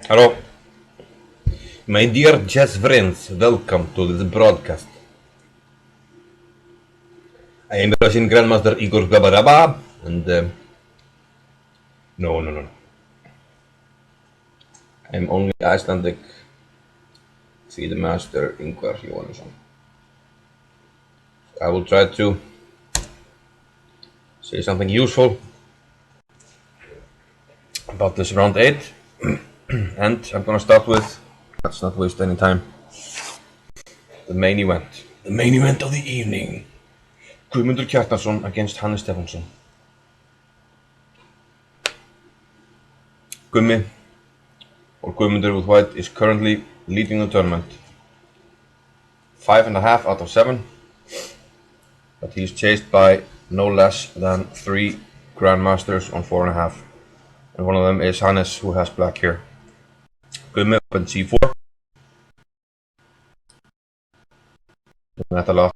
Hello, my dear chess friends, welcome to this broadcast. I am Russian Grandmaster Igor Gabaraba, and no. I am only Icelandic Sea Master Ingvar Johansson. I will try to say something useful about this round 8, and I'm gonna start with, let's not waste any time, the main event. The main event of the evening. Guðmundur Kjartansson against Hannes Stefánsson. Gummi, or Guðmundur with white, is currently leading the tournament. 5.5 out of 7, but he's chased by no less than 3 grandmasters on 4.5, and one of them is Hannes, who has black here. Gummi opened c4. That a lot.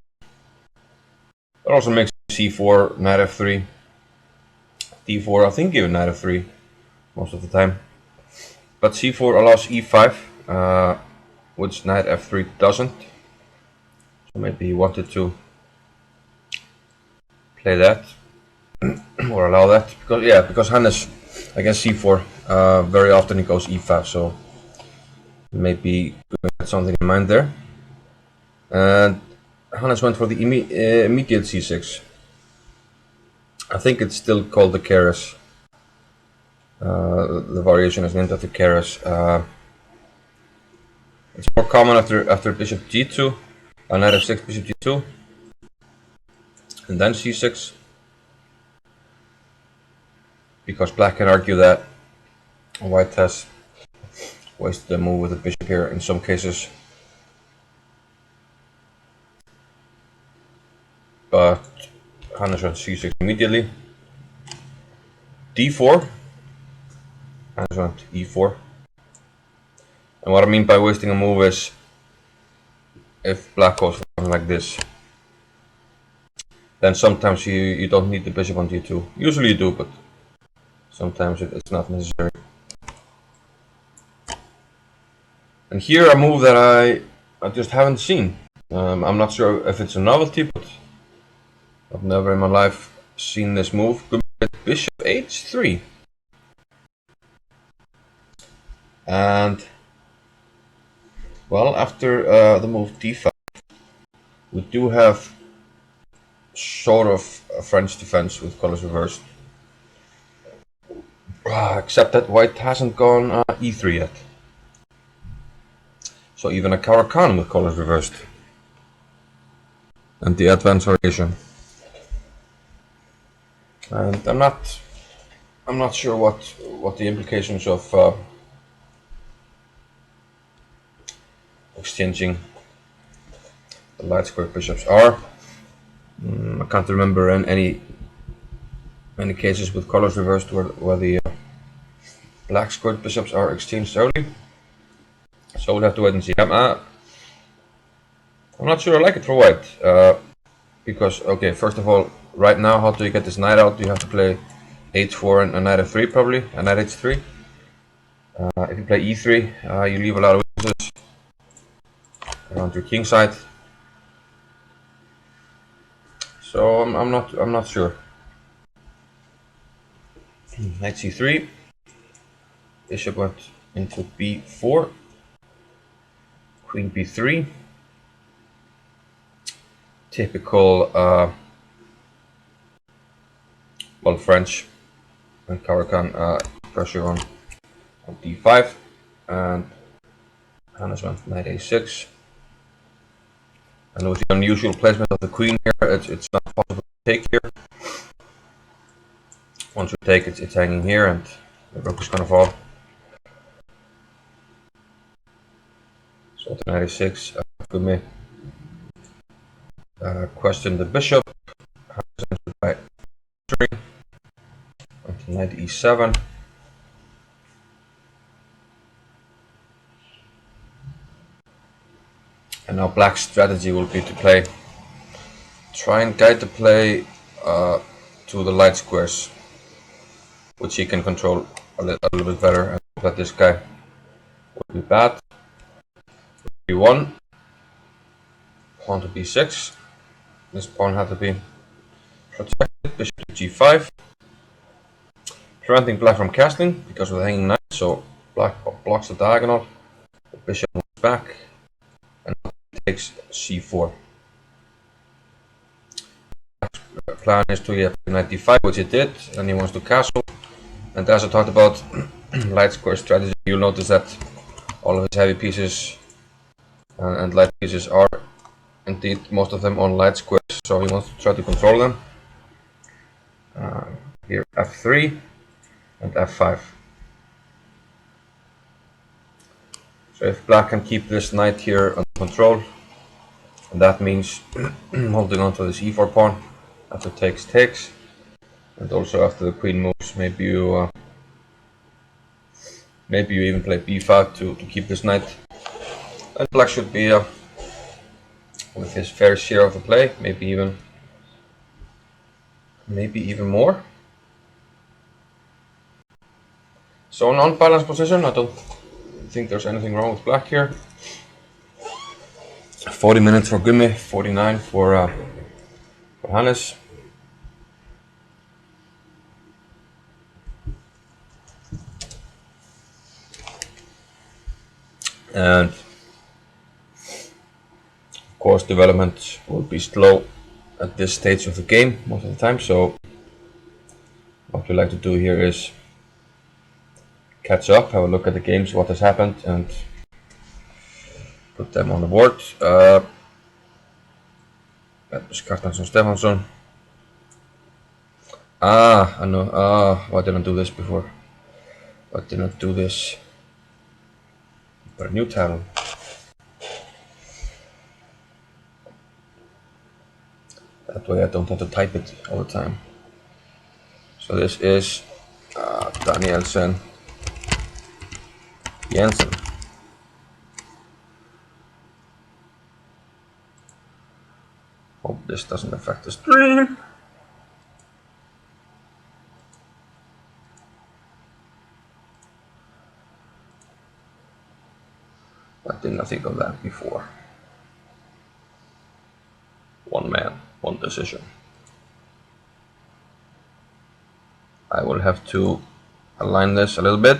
It also makes c4, knight f3, d4. I think even knight f3 most of the time, but c4 allows e5, which knight f3 doesn't. So maybe he wanted to play that or allow that, because Hannes against c4 very often he goes e5, so maybe we had something in mind there. And Hannes went for the immediate c6. I think it's still called the Keres. The variation is named after Keres. It's more common after bishop g2, knight f6, bishop g2, and then c6, because black can argue that white has wasted the move with the bishop here in some cases. But Hannes went c6 immediately. d4. Hannes went e4. And what I mean by wasting a move is if black goes for something like this, then sometimes you don't need the bishop on d2. Usually you do, but sometimes it's not necessary. And here a move that I just haven't seen. I'm not sure if it's a novelty, but I've never in my life seen this move. Bishop h3. And well, after the move d5, we do have sort of a French defense with colors reversed. Except that white hasn't gone e3 yet. So even a Caro-Kann with colors reversed. And the advanced variation. And I'm not sure what the implications of exchanging the light squared bishops are. I can't remember any cases with colors reversed where the black squared bishops are exchanged early. So we'll have to wait and see. I'm not sure I like it for white, because, okay, first of all, right now, how do you get this knight out? You have to play h4 and a knight f3 probably, a knight h3. If you play e3, you leave a lot of weaknesses around your king side. So I'm not sure. Knight c3. Bishop went into b4. Queen b3. Typical, well, French and Caro-Kann pressure on d5, and Hannes went knight a6. And with the unusual placement of the queen here, it's not possible to take here. Once you take it, it's hanging here, and the rook is gonna fall. So knight a6, Gummi question the bishop. By knight e7. And now black's strategy will be to try and guide the play to the light squares, which he can control a little bit better, and let this guy would be bad. B1. Pawn to B6. This pawn had to be protected. Bishop to G5. Preventing black from castling because of the hanging knight, so black blocks the diagonal. The bishop moves back and takes C4. The plan is to get knight D5, which he did, and he wants to castle. And as I talked about light square strategy, you'll notice that all of his heavy pieces and light pieces are indeed most of them on light squares, so he wants to try to control them. Here F3 and F5. So if black can keep this knight here under control, and that means holding on to this e4 pawn after takes, and also after the queen moves, maybe you even play b5 to keep this knight. And black should be with his fair share of the play, maybe even more. So an unbalanced position. I don't think there's anything wrong with black here. 40 minutes for Gummi, 49 for Hannes. And of course development will be slow at this stage of the game most of the time, so what we like to do here is catch up, have a look at the games, what has happened, and put them on the board. That was Kjartansson Stefansson. I know. Why didn't I do this before? Why didn't I do this? But a new title. That way I don't have to type it all the time. So this is Danielsen Jensen. Hope this doesn't affect the stream. I didn't think of that before. One man, one decision. I will have to align this a little bit.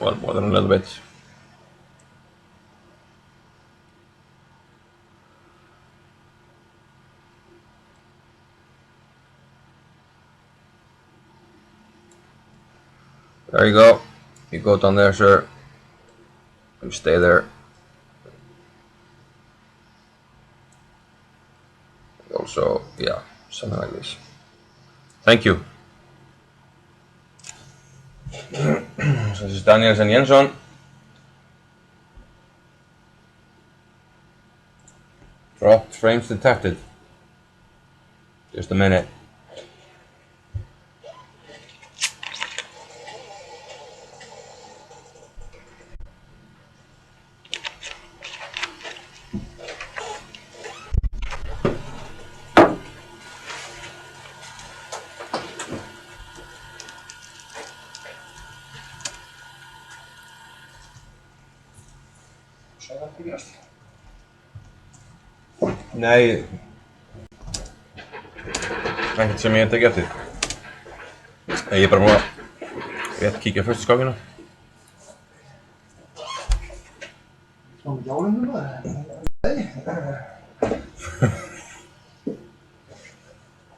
Well, more than a little bit. There you go. You go down there, sir. You stay there. Also, yeah, something like this. Thank you. So this is Danielsen Jensson. Dropped frames detected. Just a minute. Nej. Ekkert sem ég hef tekið eftir. Ég er bara múið að rétt kíkja fyrst í skákina.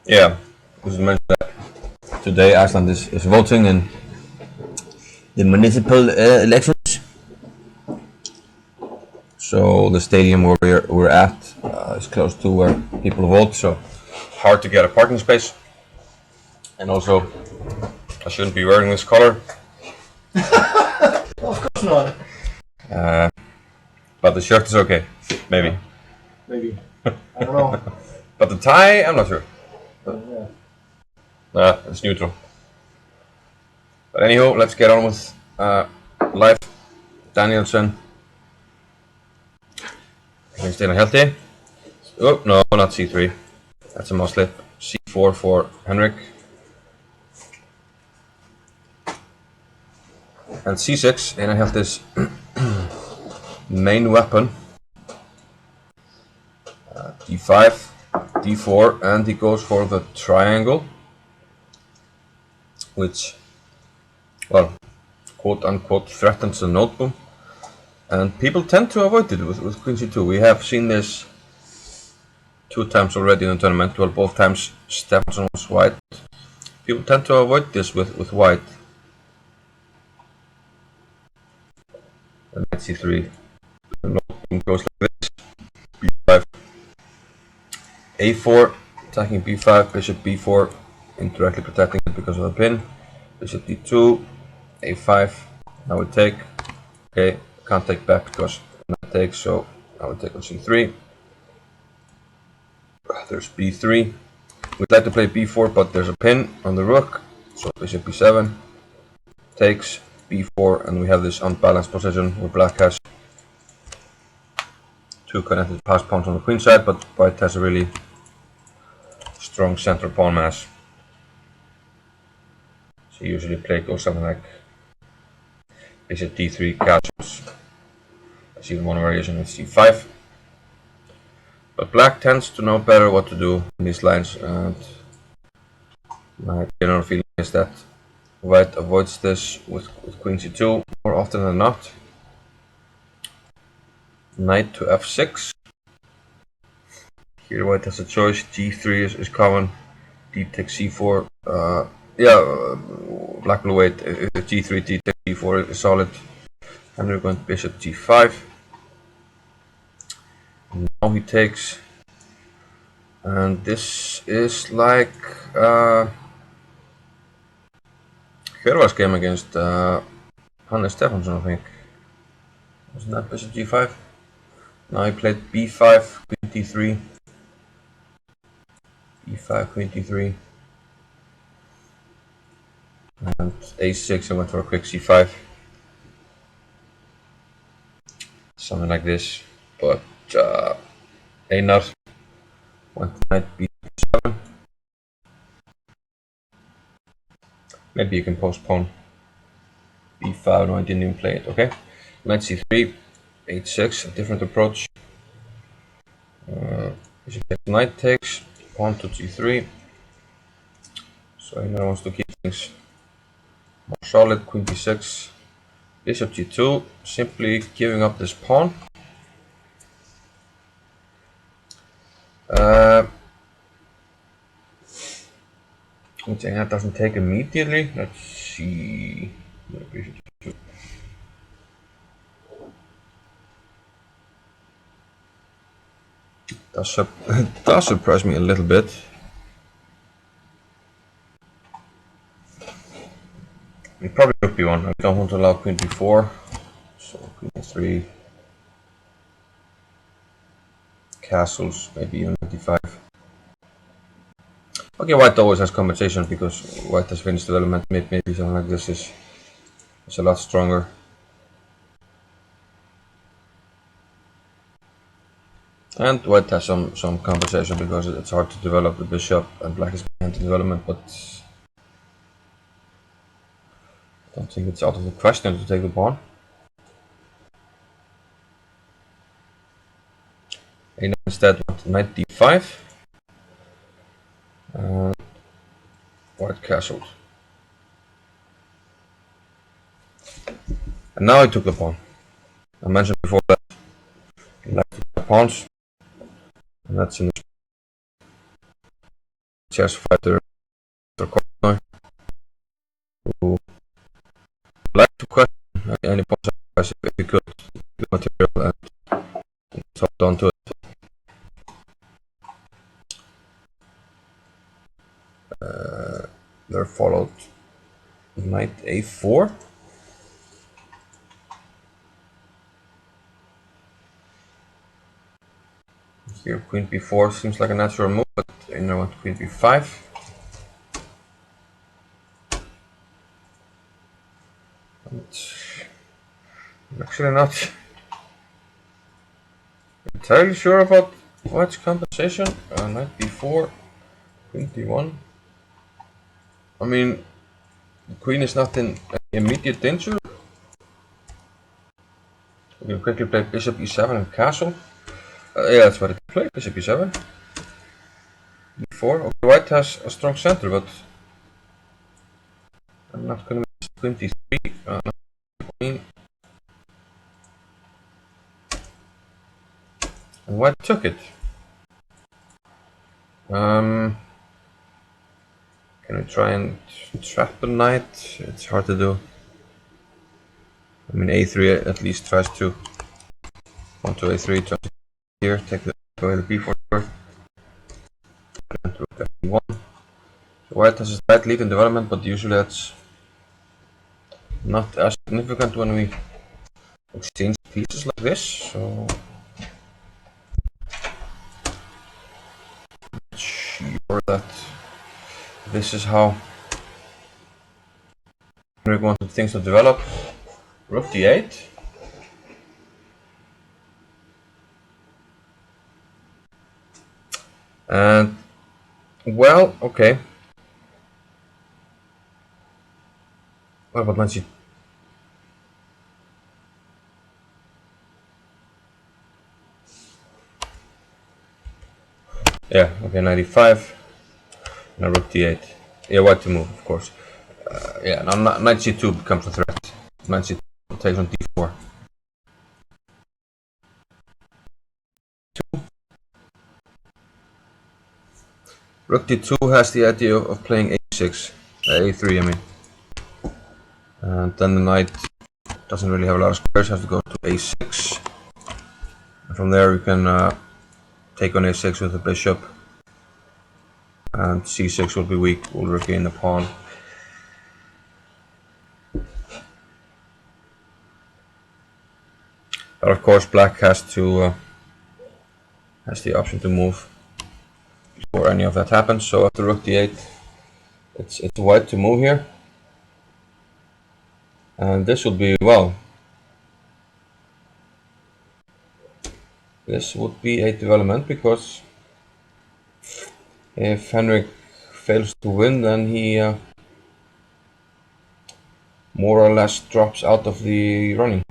Yeah, we should mention that today Iceland is voting in the municipal elections. So the stadium where we're at is close to where people vote, so hard to get a parking space. And also, I shouldn't be wearing this color. Of course not. But the shirt is okay, maybe. Maybe. I don't know. But the tie, I'm not sure. Yeah. Nah, it's neutral. But anyhow, let's get on with live. Danielsen. Can stay healthy. Oh, no, not c3. That's a must slip. c4 for Henrik. And c6, and I have this main weapon, d5, d4, and he goes for the triangle, which, well, quote unquote threatens the noteboom, and people tend to avoid it with queen c2. We have seen this 2 times already in the tournament. Well, both times Stefansson was white. People tend to avoid this with white. And knight c3. The noteboom goes like this. b5, a4, attacking b5, bishop b4, indirectly protecting it because of the pin. Bishop d2, a5. Now we take. Okay, can't take back because knight takes, so I will take on c3. There's b3. We'd like to play b4, but there's a pin on the rook, so bishop b7 takes b4, and we have this unbalanced position where black has 2 connected pass pawns on the queen side, but white has a really strong center pawn mass. So usually play goes something like bishop d3 castles. That's even one variation with c5. But black tends to know better what to do in these lines, and my general feeling is that white avoids this with queen c2 more often than not. Knight to f6. Here white has a choice. g3 is common. D takes c4. Black will wait. If g3, d takes c4 is solid. And we're going to bishop g5. Now he takes. And this is like Hjörvar's game against Hannes Stefansson, I think. Wasn't that bishop g5? Now he played b5, queen d3. e5, queen d3. And a6, I went for a quick c5. Something like this. But Einar went knight b7. Maybe you can postpone b5. No, I didn't even play it. Okay. Knight c3, h6, a different approach. Bishop takes, knight takes, pawn to g3. So Einar wants to keep things more solid. Queen d6, bishop g2, simply giving up this pawn. Which Einar doesn't take immediately. Let's see. It does surprise me a little bit. We probably rook b1. I don't want to allow queen b4. So queen a3. Castles, maybe even d5. Okay, white always has compensation because white has finished development. Maybe something like this is a lot stronger. And white has some compensation because it's hard to develop the bishop and black is behind in development, but I don't think it's out of the question to take the pawn. And instead went knight d5 and white castled. And now I took the pawn. I mentioned before that I like to play pawns, and that's in the chess fighter corner who like to question any pawn sacrifice if he could get material and hold on to it. There followed knight a4. Here queen b4 seems like a natural move, but I know what queen b5. And I'm actually not entirely sure about white's compensation. Knight b4, queen d1. I mean, the queen is not in immediate danger, You quickly play bishop e7 and castle. Yeah, that's what it played. Bishop e7. e4. Okay, white has a strong center, but I'm not gonna miss 23. Queen. And white took it. Can we try and trap the knight? It's hard to do. I mean, a3 at least tries to. On to a3, try to here, take the away the b4 square. And rook f1. So white has a slight lead in development, but usually that's not as significant when we exchange pieces like this. So I'm not sure that this is how Henrik wanted things to develop. Rook d8. And well, okay. What about knight c? Yeah, okay, knight e5. Now rook d8. Yeah, white to move, of course. Yeah, now knight c2 becomes a threat. Knight c2 takes on d4. Rook d2 has the idea of playing a6, a3 I mean. And then the knight doesn't really have a lot of squares, has to go to a6. And from there we can take on a6 with the bishop. And c6 will be weak, we'll regain the pawn. But of course black has the option to move before any of that happens. So after rook d8, it's white to move here. And this would be, well, this would be a development, because if Henrik fails to win, then he more or less drops out of the running.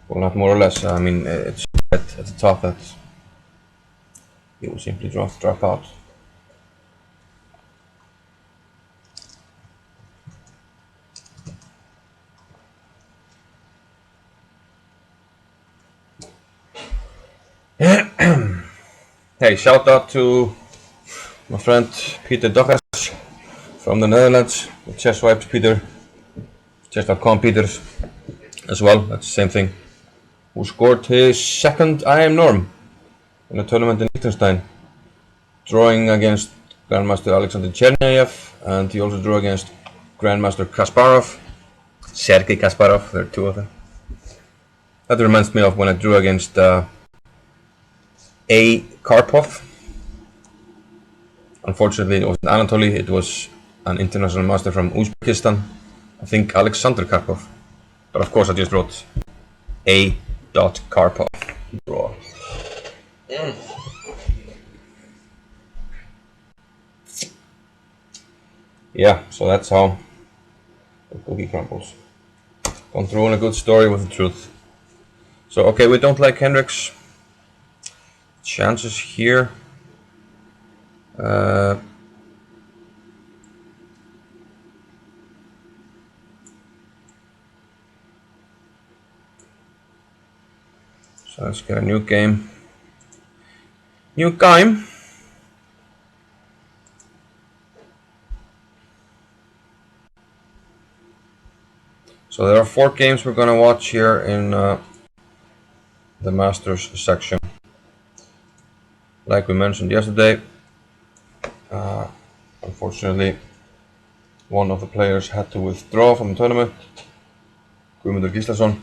Well, not more or less, I mean, it's at the top that he will simply drop out. Hey, shout out to my friend Peter Dockers from the Netherlands, Chess Wipes Peter, chess.com Peters as well, that's the same thing, who scored his second IM norm in a tournament in Liechtenstein, drawing against Grandmaster Alexander Chernayev, and he also drew against Grandmaster Kasparov, Sergei Kasparov, there are two of them. That reminds me of when I drew against A. Karpov. Unfortunately, it wasn't Anatoly, it was an international master from Uzbekistan, I think Alexander Karpov. But of course I just wrote A. Karpov. Draw. Yeah, so that's how the cookie crumbles. Don't ruin a good story with the truth. So okay, we don't like Henrik's chances here. So let's get a new game. New game. So there are 4 games we're gonna watch here in the Masters section. Like we mentioned yesterday, unfortunately, one of the players had to withdraw from the tournament, Guðmundur Gíslason,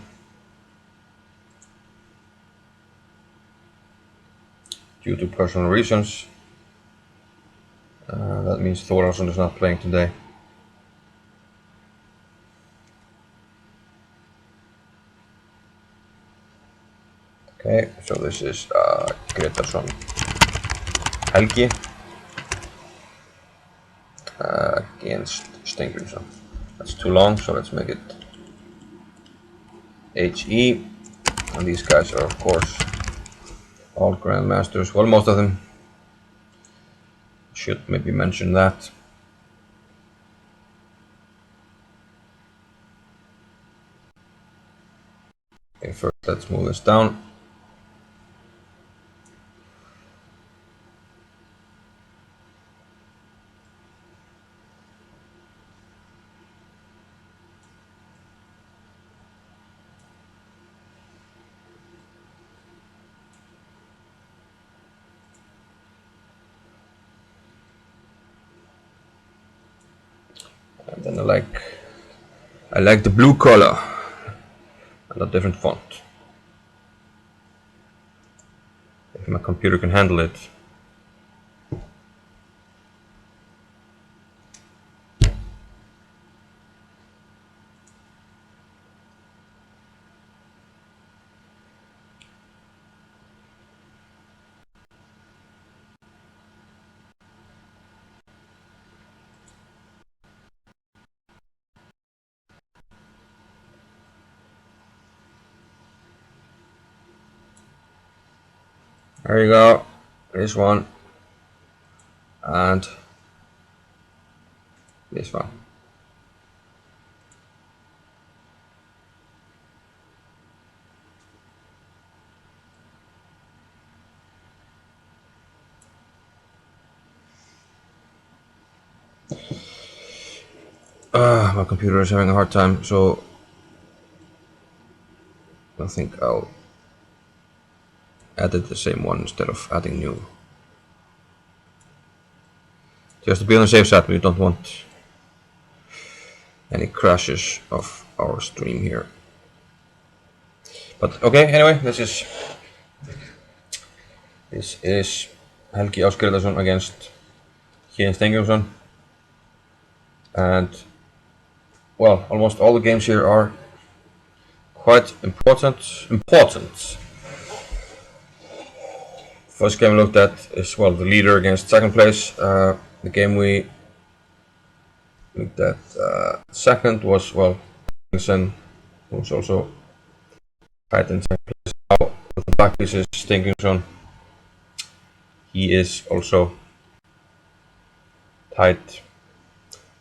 due to personal reasons. That means Þórðarsson is not playing today. Okay, so this is Gretarsson Helgi against Steingrímsson. That's too long, so let's make it HE, and these guys are of course all grandmasters. Well, most of them. Should maybe mention that. Okay, first let's move this down. And then I like the blue color and a different font. If my computer can handle it. There you go. This one and this one. My computer is having a hard time, so I think I'll edit the same one instead of adding new. Just to be on the safe side, we don't want any crashes of our stream here. But okay, anyway, this is Helgi Ásgríðarson against Jens Steingrímsson, and well, almost all the games here are quite important. First game we looked at is, well, the leader against second place. The game we looked at second was, well, Steingrímsson, who's also tied in second place now. With the black pieces, Steingrímsson, he is also tied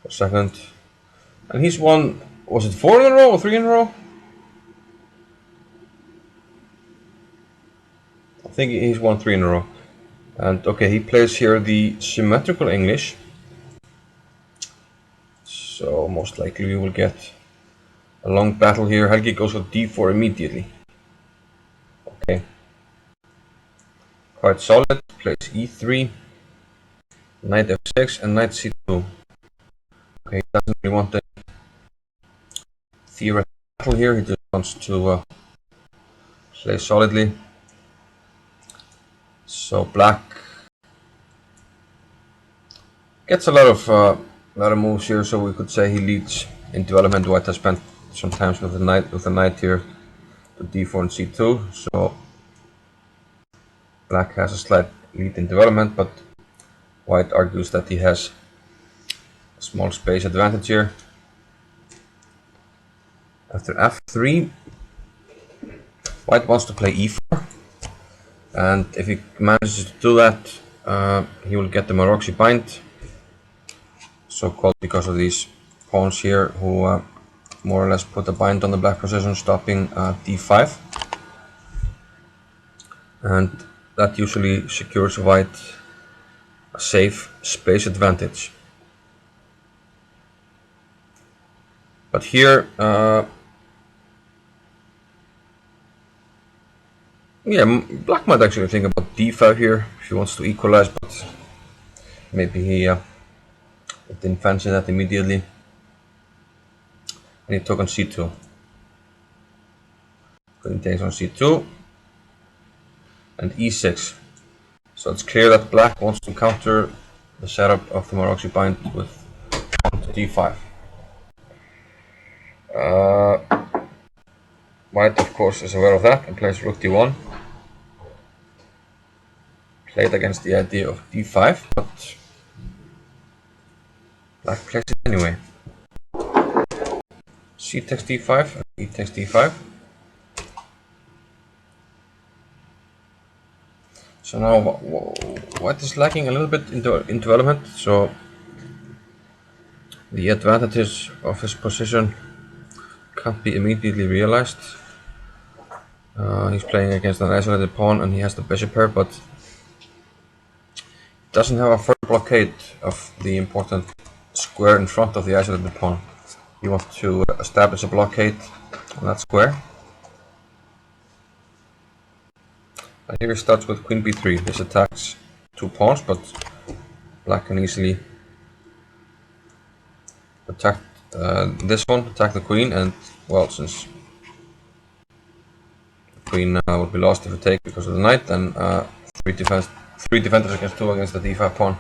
for second. And he's won, was it 4 in a row or 3 in a row? I think he's won 3 in a row. And okay, he plays here the symmetrical English. So most likely we will get a long battle here. Helgi goes for d4 immediately. Okay. Quite solid. Plays e3, knight f6, and knight c2. Okay, he doesn't really want the theoretical battle here. He just wants to play solidly. So black gets a lot of moves here. So we could say he leads in development. White has spent some time with the knight here to d4 and c2. So black has a slight lead in development, but white argues that he has a small space advantage here. After f3, white wants to play e4, and if he manages to do that, he will get the Maroczy bind, so-called because of these pawns here who more or less put a bind on the black position, stopping d5, and that usually secures white a safe space advantage. But here, yeah, black might actually think about d5 here if he wants to equalize, but maybe he didn't fancy that immediately. And he took on c2. He takes on c2 and e6. So it's clear that black wants to counter the setup of the Maroczy bind with d5. White, of course, is aware of that and plays rook d1. Played against the idea of d5, but black plays it anyway. C takes d5, and e takes d5. So now white is lacking a little bit in development, so the advantages of his position can't be immediately realized. He's playing against an isolated pawn and he has the bishop here, but doesn't have a firm blockade of the important square in front of the isolated pawn. He wants to establish a blockade on that square. And here he starts with queen b3. This attacks two pawns, but black can easily attack this one, attack the queen, and well, since the queen will be lost if we take because of the knight, then three defenders against two against the d5 pawn.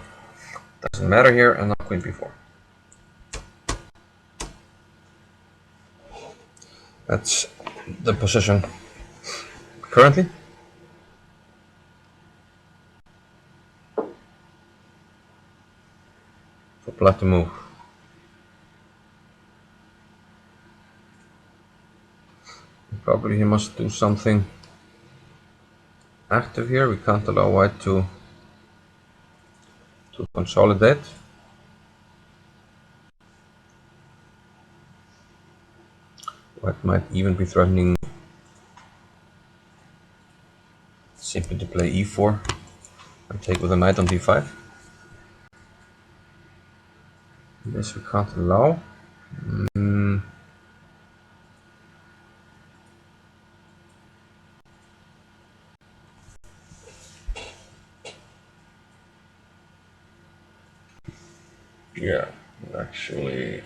Doesn't matter here, and now queen b4. That's the position currently. For black to move. Probably he must do something active here. We can't allow white to consolidate. White might even be threatening simply to play e4 and take with a knight on d5. This we can't allow. Yeah, actually.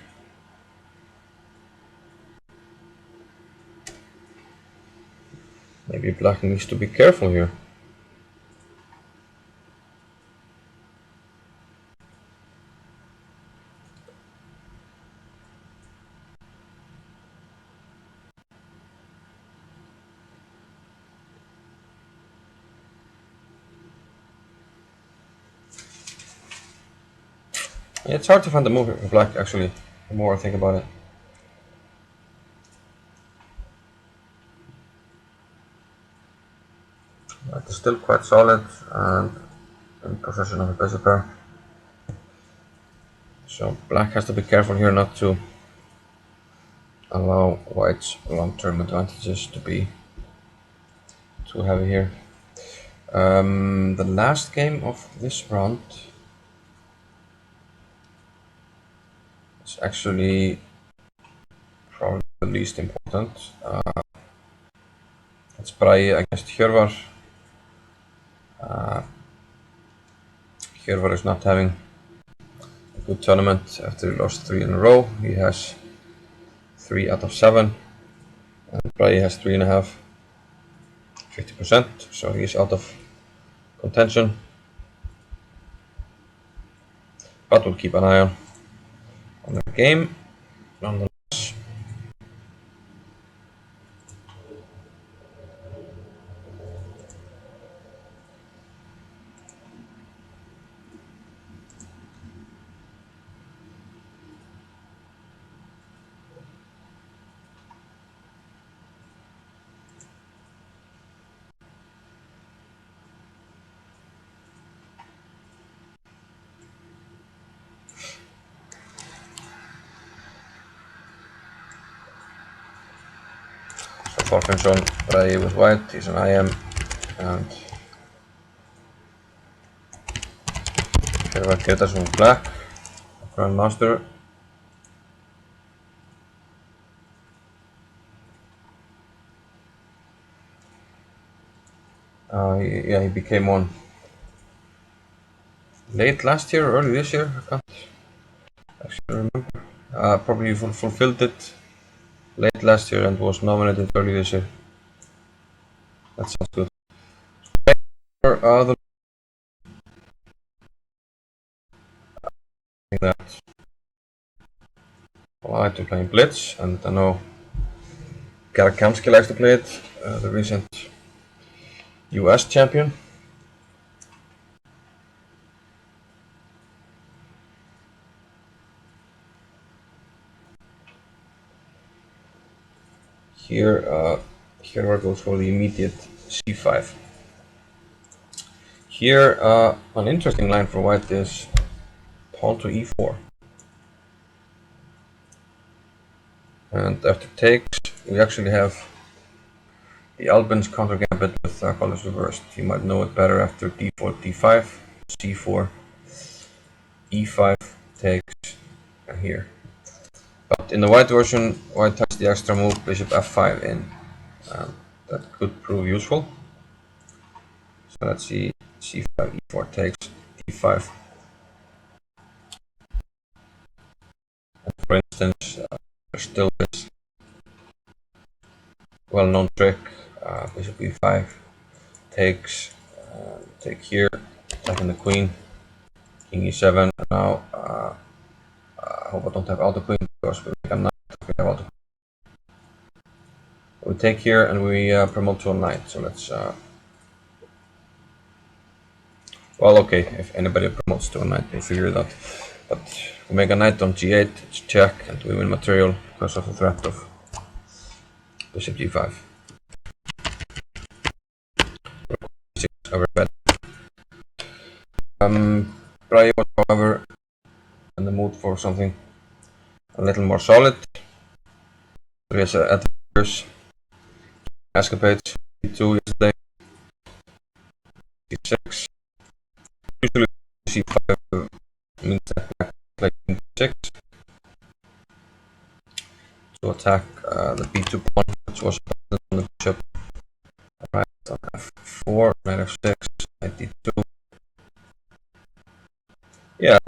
Maybe black needs to be careful here. It's hard to find the move here for black, actually, the more I think about it. Black is still quite solid and in possession of a bishop pair. So black has to be careful here not to allow white's long-term advantages to be too heavy here. The last game of this round is actually probably the least important. It's Bragi against Hjörvar. Hjörvar is not having a good tournament after he lost 3 in a row. He has 3 out of 7, and Bragi has 3.5, 50%, so he's out of contention. But we'll keep an eye on the game. Nonetheless, so Thorfinnsson, Bragi with white, he's an IM, and Hjörvar Gretarsson with black, Grandmaster. Yeah, he became one late last year or early this year. I can't actually remember. Probably fulfilled it late last year and was nominated early this year. That sounds good. The that I like to play Blitz, and I know Karakamsky likes to play it, the recent US champion. Here, Hjörvar goes for the immediate c5. Here, an interesting line for white is pawn to e4. And after takes, we actually have the Albin's counter gambit with colors reversed. You might know it better after d4, d5, c4, e5, takes, and here. But in the white version, white has the extra move bishop f5 in. That could prove useful. So let's see, c5, e4 takes, d5. And for instance, there's still this well-known trick, bishop e5 takes, take here, attacking the queen, king e7. And now, I hope I don't have auto queen because we make a knight. We have auto. We take here and we promote to a knight. So let's. Well, okay, if anybody promotes to a knight, we'll figure it out. But we make a knight on g8, it's check, and we win material because of the threat of bishop g5. Over bed. Brage was, however, in the mood for something a little more solid. There is adventures, escapades, e2 yesterday, e6. Usually c5 means that black plays e6 to attack the b2 pawn, which was on the bishop. Right on f4, knight f6, knight d2. Yeah,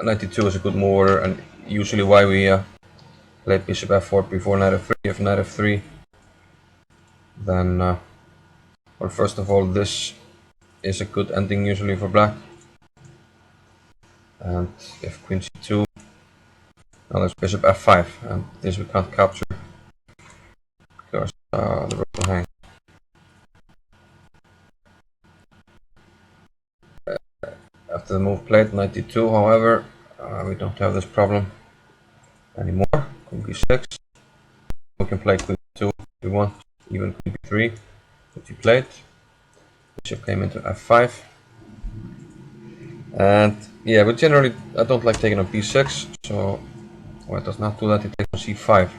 knight d2 is a good move order, and usually why we play bishop f4 before knight f3. If knight f3, then well, first of all, this is a good ending usually for black. And if queen c2, now there's bishop f5, and this we can't capture because the rook will hang. After the move played, knight d2, however, we don't have this problem anymore. Queen b6. We can play queen b2 if we want, even queen b3, which we played. Bishop came into f5. And yeah, but generally I don't like taking on b6, so white does not do that, he takes on c5.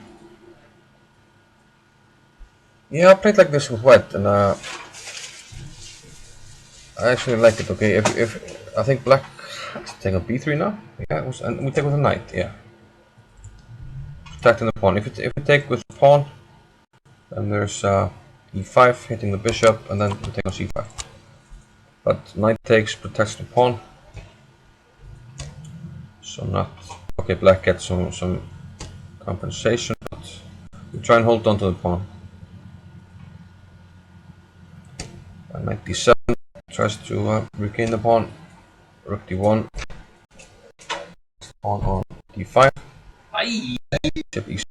Yeah, I played like this with white, and I actually like it. Okay, if I think black has to take on b3 now. Yeah, it was, and we take with a knight. Yeah, protecting the pawn. If we take with the pawn, then there's e5 hitting the bishop, and then we take on c5. But knight takes protects the pawn, so not okay. Black gets some compensation, but we try and hold on to the pawn. And knight d7 tries to regain the pawn. Rook d1. Pawn on d5. Aye. Bishop e6.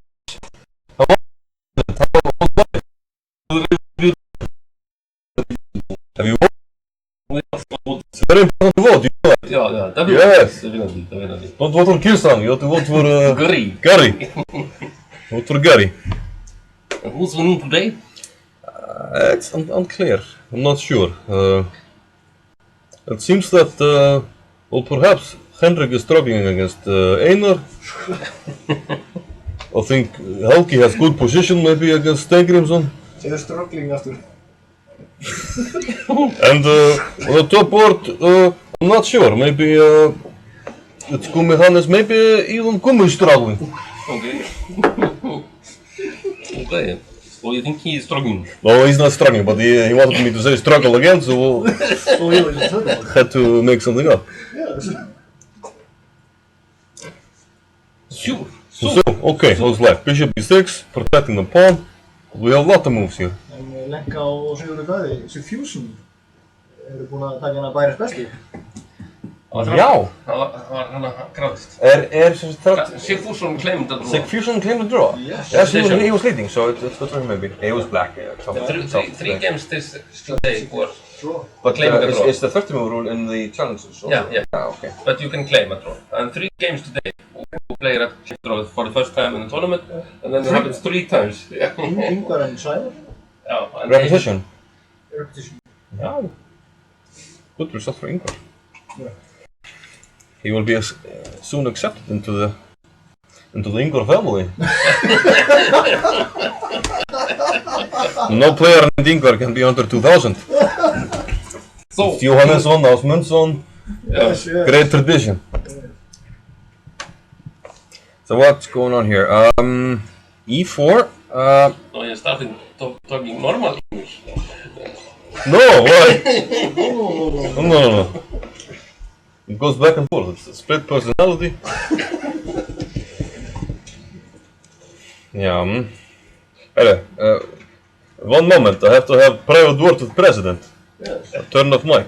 Have you won? It's very important to vote. You know that. Yeah, definitely. Yes. Definitely. Don't vote for Kirsten. You have to vote for Gary. Gary. Vote for Gary. Who's winning today? It's unclear. I'm not sure. It seems that, well, perhaps Henrik is struggling against Einar. I think Helgi has good position, maybe against Steingrimsson. They're struggling after. And on the top board, I'm not sure. Maybe it's Gummi Hannes, maybe even Gummi is struggling. Okay. Okay. So you think he is struggling? No, he's not struggling, but he wanted me to say struggle again, so So he was struggling. had to make something up. Yes. Sure. So, okay, what's left? Bishop e6, protecting the pawn. We have a lot of moves here. En Lenka og Sigurður Daði, Suffusion, eru búin að taka hérna bæris bestu. Já. Það var hann að gráðist. Sem sagt Sigfússon claimed the draw. Sigfússon claimed the draw? Yes. Yes, he was leading, so it's good for him maybe. He was black. Three games this today were Draw. But claiming a draw. is the 30 move rule in the challenges? Also? Yeah. Ah, okay. But you can claim a draw. And 3 games today, who play a draw for the first time in the tournament, and then it happens 3 times. Ingvar and Sævar. Yeah, and Repetition? Repetition. Yeah. Good result for Ingvar. Yeah. He will be soon accepted into the Ingvar family. No player in Ingvar can be under 2000. So, Johannesson, Ásmundsson, Yes, yes. great tradition. So what's going on here? E4. now you're starting talking normal English. No, why? No. No. It goes back and forth. It's a split personality. Yeah. Hey, one moment. I have to have private word with president. Yes. Turn off mic.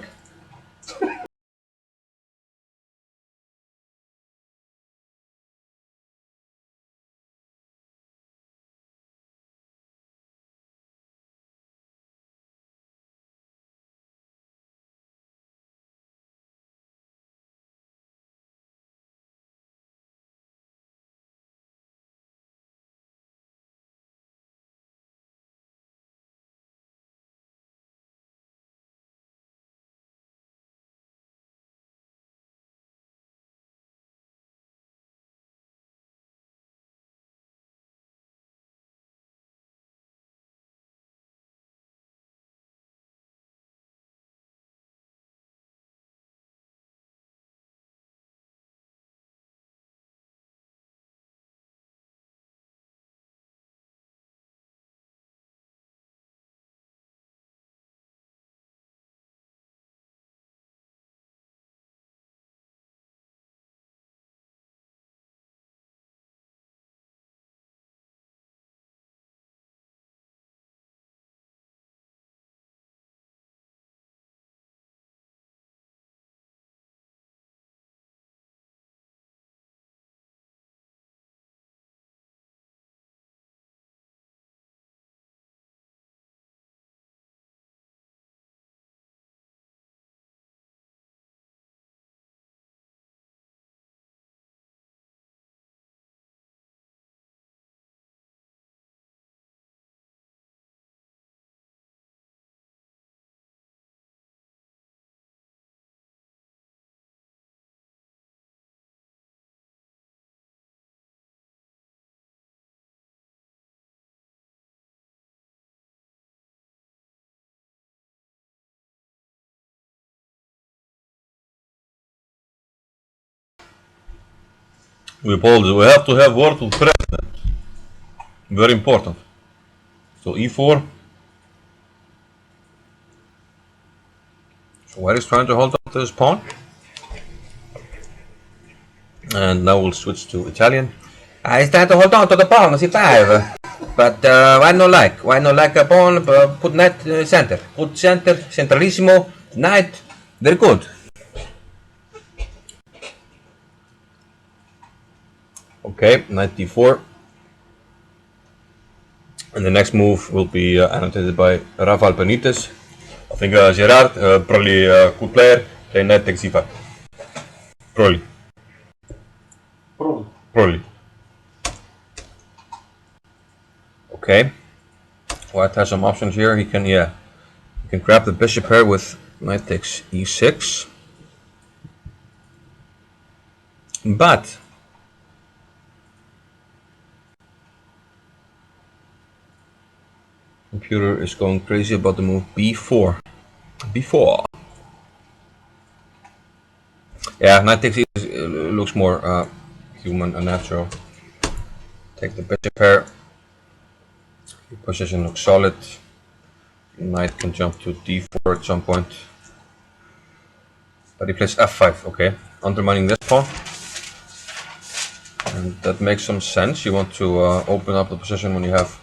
We apologize. We have to have word with president. Very important. So E4. So White is trying to hold on to his pawn. And now we'll switch to Italian. He's trying to hold on to the pawn on C5. But why not like? Why not like a pawn? Put knight center. Put center, centralissimo, knight. Very good. Okay, knight d4. And the next move will be annotated by Rafael Benitez. I think Gerard, probably a good player, play knight takes c5. Probably. Okay. White has some options here. He can grab the bishop here with knight takes e6. But computer is going crazy about the move b4. b4. Yeah, knight takes e6 looks more human and natural. Take the bishop here. The position looks solid. Knight can jump to d4 at some point. But he plays f5, okay. Undermining this pawn. And that makes some sense. You want to open up the position when you have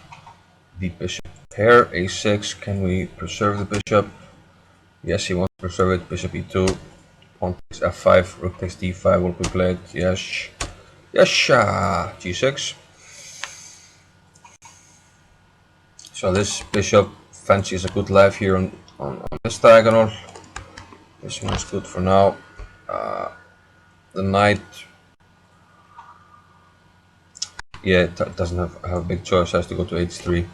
the bishop here. a6, can we preserve the bishop? Yes, he wants to preserve it. Bishop e2. Pawn takes f5, rook takes d5 will be played. Yes. Yes, g6. So this bishop fancies a good life here on this diagonal. This one is good for now. The knight, yeah, doesn't have a big choice, has to go to h3.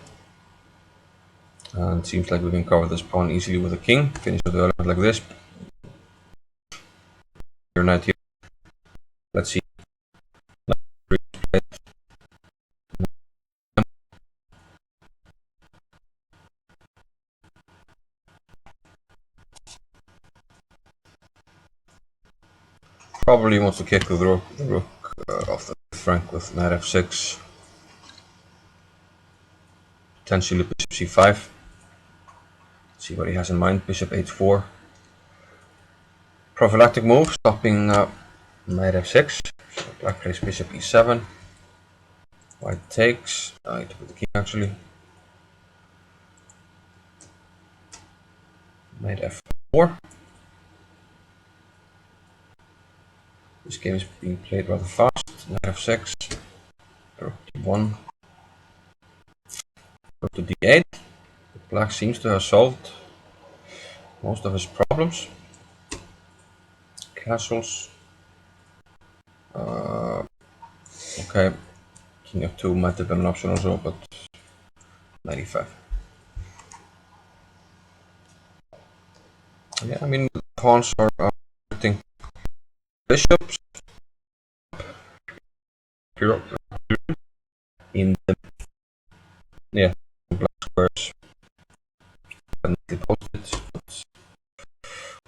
And it seems like we can cover this pawn easily with a king. Finish the development like this. knight here. Let's see. Probably wants to kick the rook off the flank with knight f6. Potentially bishop c5. See what he has in mind. Bishop h4. Prophylactic move, stopping knight f6. So black plays bishop e7. White takes. I took the king actually. Knight f4. This game is being played rather fast. Knight f6. Rook d1. Rook to d8. Black seems to have solved most of his problems. Castles. Okay. King f2 might have been an option also, but 95. Yeah, I mean, the pawns are shifting. Bishops here in the black squares. Definitely posted.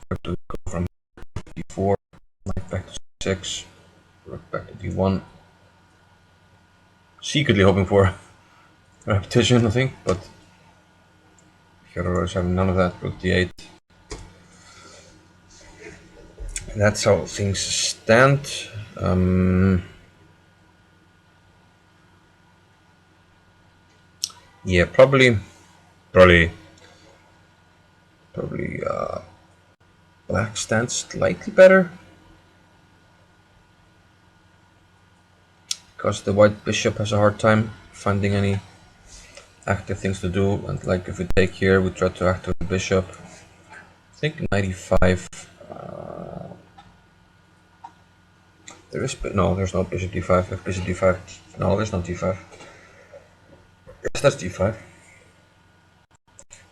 Where do we go from d4? Knight back to 6. Rook back to d1. Secretly hoping for a repetition, I think, but Hero is having none of that. Rook d8. That's how things stand. Yeah, probably black stands slightly better because the white bishop has a hard time finding any active things to do, and like if we take here, we try to activate the bishop. I think 95. There is no, there's no bishop d5. If bishop d5, no, there's no d5. Yes, that's d5.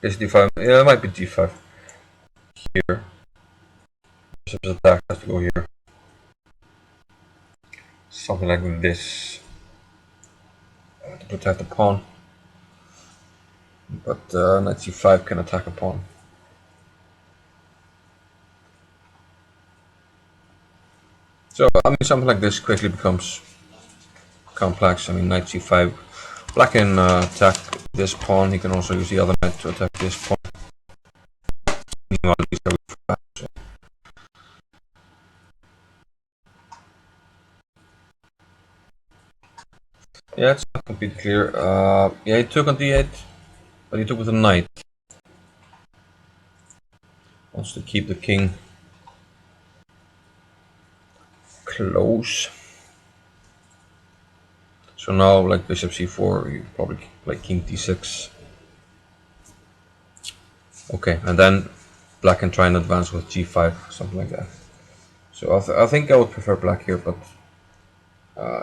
Bishop d5. Yeah, it might be d5. Here, bishop's attack has to go here. Something like this to protect the pawn. But knight c5 can attack a pawn. So I mean, something like this quickly becomes complex. I mean, knight c5. Black can attack this pawn. He can also use the other knight to attack this pawn. Meanwhile, these are weak for black, so. Yeah, it's not completely clear. Yeah, he took on d8, but he took with a knight. Wants to keep the king close. So now, like bishop c4, you probably play king d6. Okay, and then black can try and advance with g5, something like that. So I think I would prefer black here, but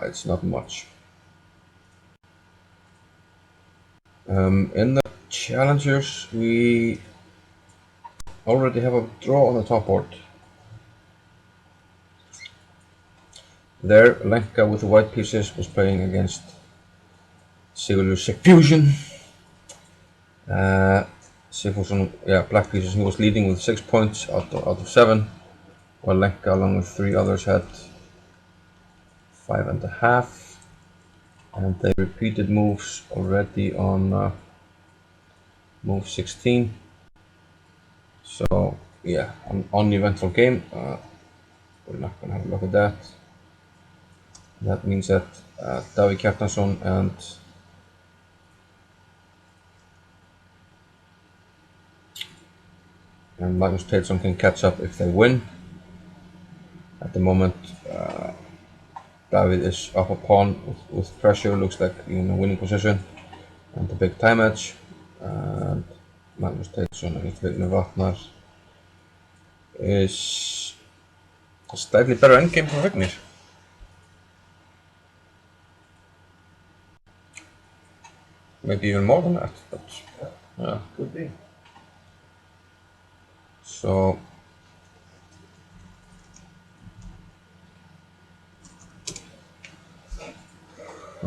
it's not much. In the challengers, we already have a draw on the top board. There, Lenka with the white pieces was playing against Sigurður Fusion. Sigurðsson, yeah, black pieces. He was leading with 6 points out of 7, while Lenka, along with 3 others, had 5.5. And they repeated moves already on move 16. So yeah, on the eventful game. We're not gonna have a look at that. That means that Davíð Kjartansson and Magnus Teitsson can catch up if they win. At the moment, David is up a pawn with pressure, looks like in a winning position, and the big time edge. And Magnus Teitsson against Vignir Vatnar is a slightly better endgame for Vignir. Maybe even more than that, but yeah, Could be. so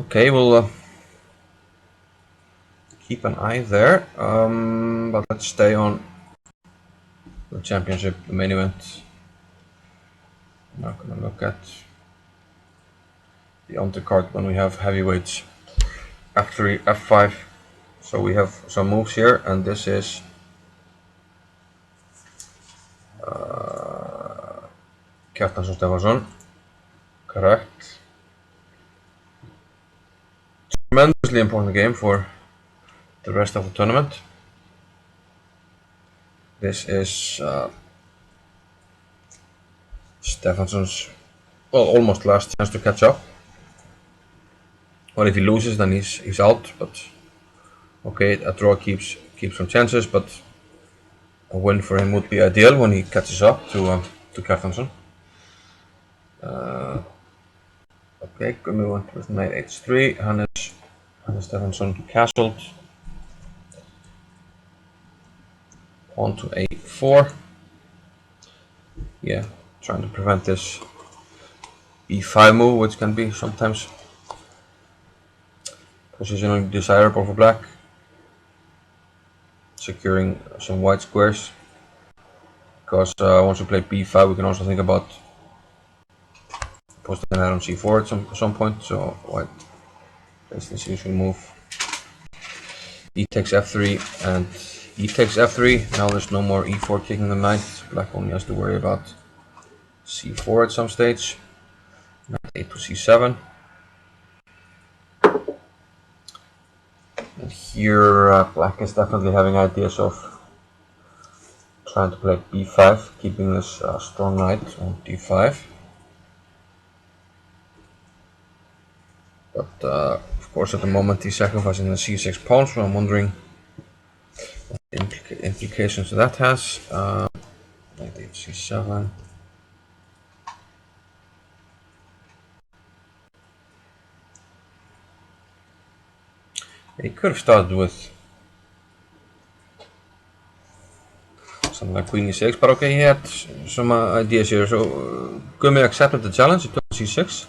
Okay, we'll keep an eye there, but let's stay on the championship, the main event. I'm not gonna look at the undercard when we have heavyweights. F3, F5. So we have some moves here, and this is Kjartansson Stefansson. Correct. Tremendously important game for the rest of the tournament. This is Stefansson's, well, almost last chance to catch up. Well, if he loses, then he's out. But okay, a draw keeps some chances, but a win for him would be ideal when he catches up to Kjartansson. Okay, Gummi went with knight h3. Hannes Stefansson castled. Pawn to a4. Yeah, trying to prevent this b5 move, which can be sometimes positionally desirable for black. Securing some white squares. Because once we play b5, we can also think about posting an knight on c4 at some point. So white plays this usual move. E takes f3 and e takes f3. Now there's no more e4 kicking the knight. Black only has to worry about c4 at some stage. Knight a to c7. And here black is definitely having ideas of trying to play b5, keeping this strong knight on d5. But of course at the moment he's sacrificing the c6 pawn, so I'm wondering what implications that has. Knight a to c7. He could have started with something like queen e6, but okay, he had some ideas here. So Gummi accepted the challenge, he took c6.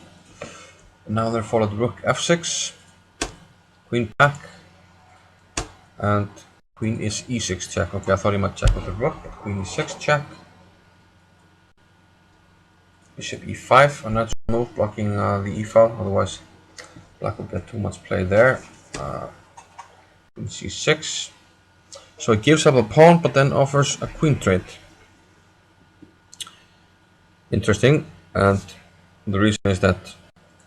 Now they followed rook f6, queen back, and queen is e6 check. Okay, I thought he might check with the rook, but queen e6 check. Bishop e5, a natural move, blocking the e file, otherwise black would get too much play there. Queen c6. So he gives up a pawn, but then offers a queen trade. Interesting, and the reason is that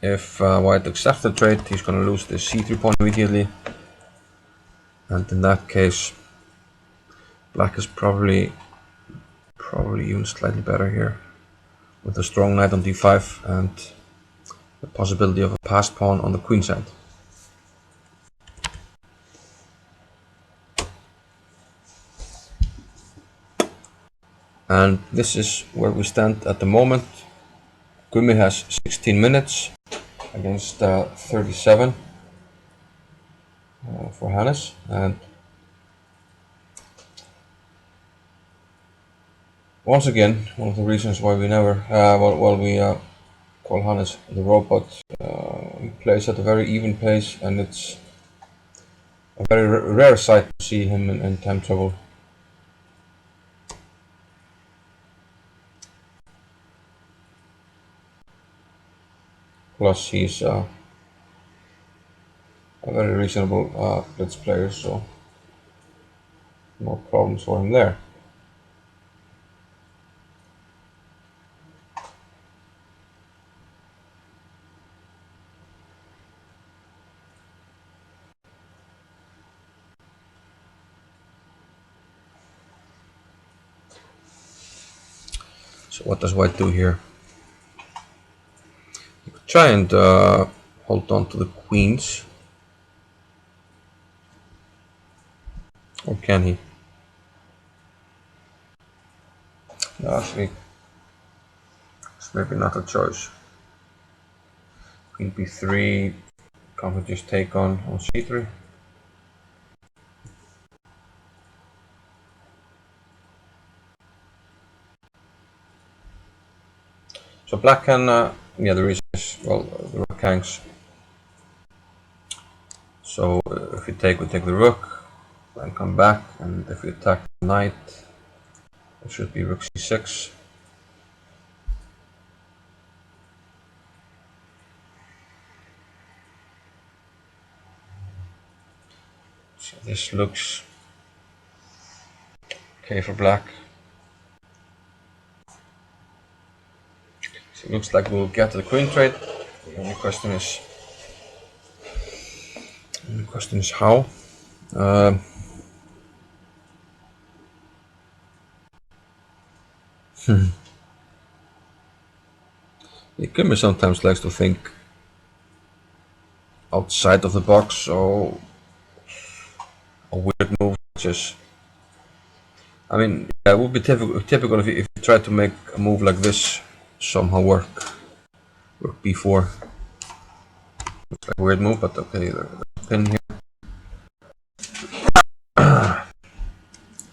if white accepts the trade, he's going to lose the c3 pawn immediately, and in that case, black is probably even slightly better here, with a strong knight on d5 and the possibility of a passed pawn on the queen side. And this is where we stand at the moment. Gummi has 16 minutes against 37 for Hannes, and once again, one of the reasons why we never, we call Hannes the robot, he plays at a very even pace, and it's a very rare sight to see him in time trouble. Plus, he's a very reasonable blitz player, so no problems for him there. So what does white do here? He could try and hold on to the queens. Or can he? No, actually, it's maybe not a choice. Queen b3, can't we just take on c3? So black can, yeah, the reason is, well, the rook hangs So if we take the rook, then come back, and if we attack the knight, it should be rook c6. So this looks okay for black. So it looks like we'll get to the queen trade. The only question is how. Ikumi sometimes likes to think outside of the box, so a weird move, just I mean, yeah, it would be typical if you try to make a move like this somehow work. Rook b4. Looks like a weird move, but okay, there's a pin here.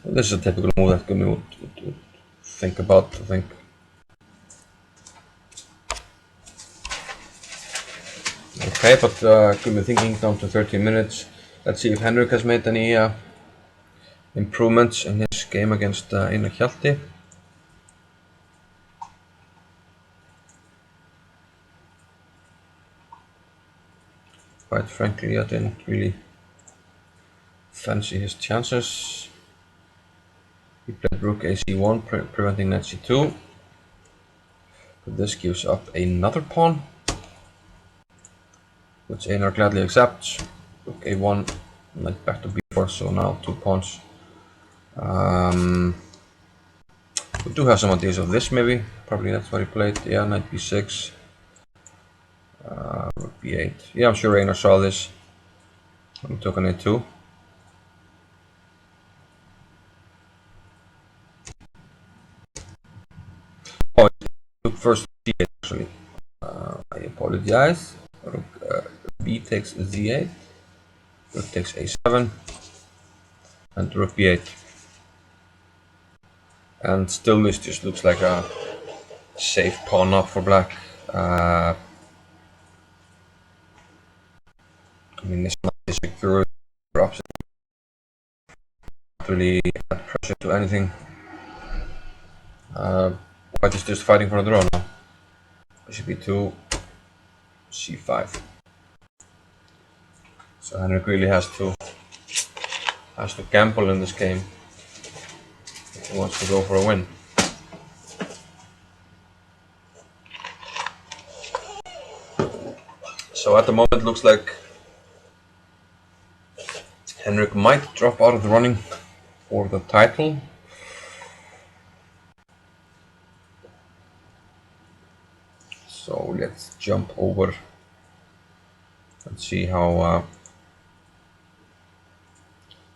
This is a typical move that Gumi would think about, I think. Okay, but Gumi thinking down to 13 minutes. Let's see if Henrik has made any improvements in his game against Einar Hjalti. Quite frankly, I didn't really fancy his chances. He played rook ac1, preventing knight c2. But this gives up another pawn, which Einar gladly accepts. Rook a1, knight back to b4, so now 2 pawns. We do have some ideas of this, maybe. Probably that's what he played. Yeah, knight b6. Rook b8. Yeah, I'm sure Einar saw this. He took on a2. Oh, he took first d8 actually. I apologize. Rook b takes z8. Rook takes a7. And rook b8. And still this just looks like a safe pawn up for black. I mean, this knight is secure. Drops not really add pressure to anything. White is just fighting for a draw now. Bishop e2, c5. So Henrik really has to gamble in this game if he wants to go for a win. So at the moment, looks like Henrik might drop out of the running for the title. So let's jump over and see how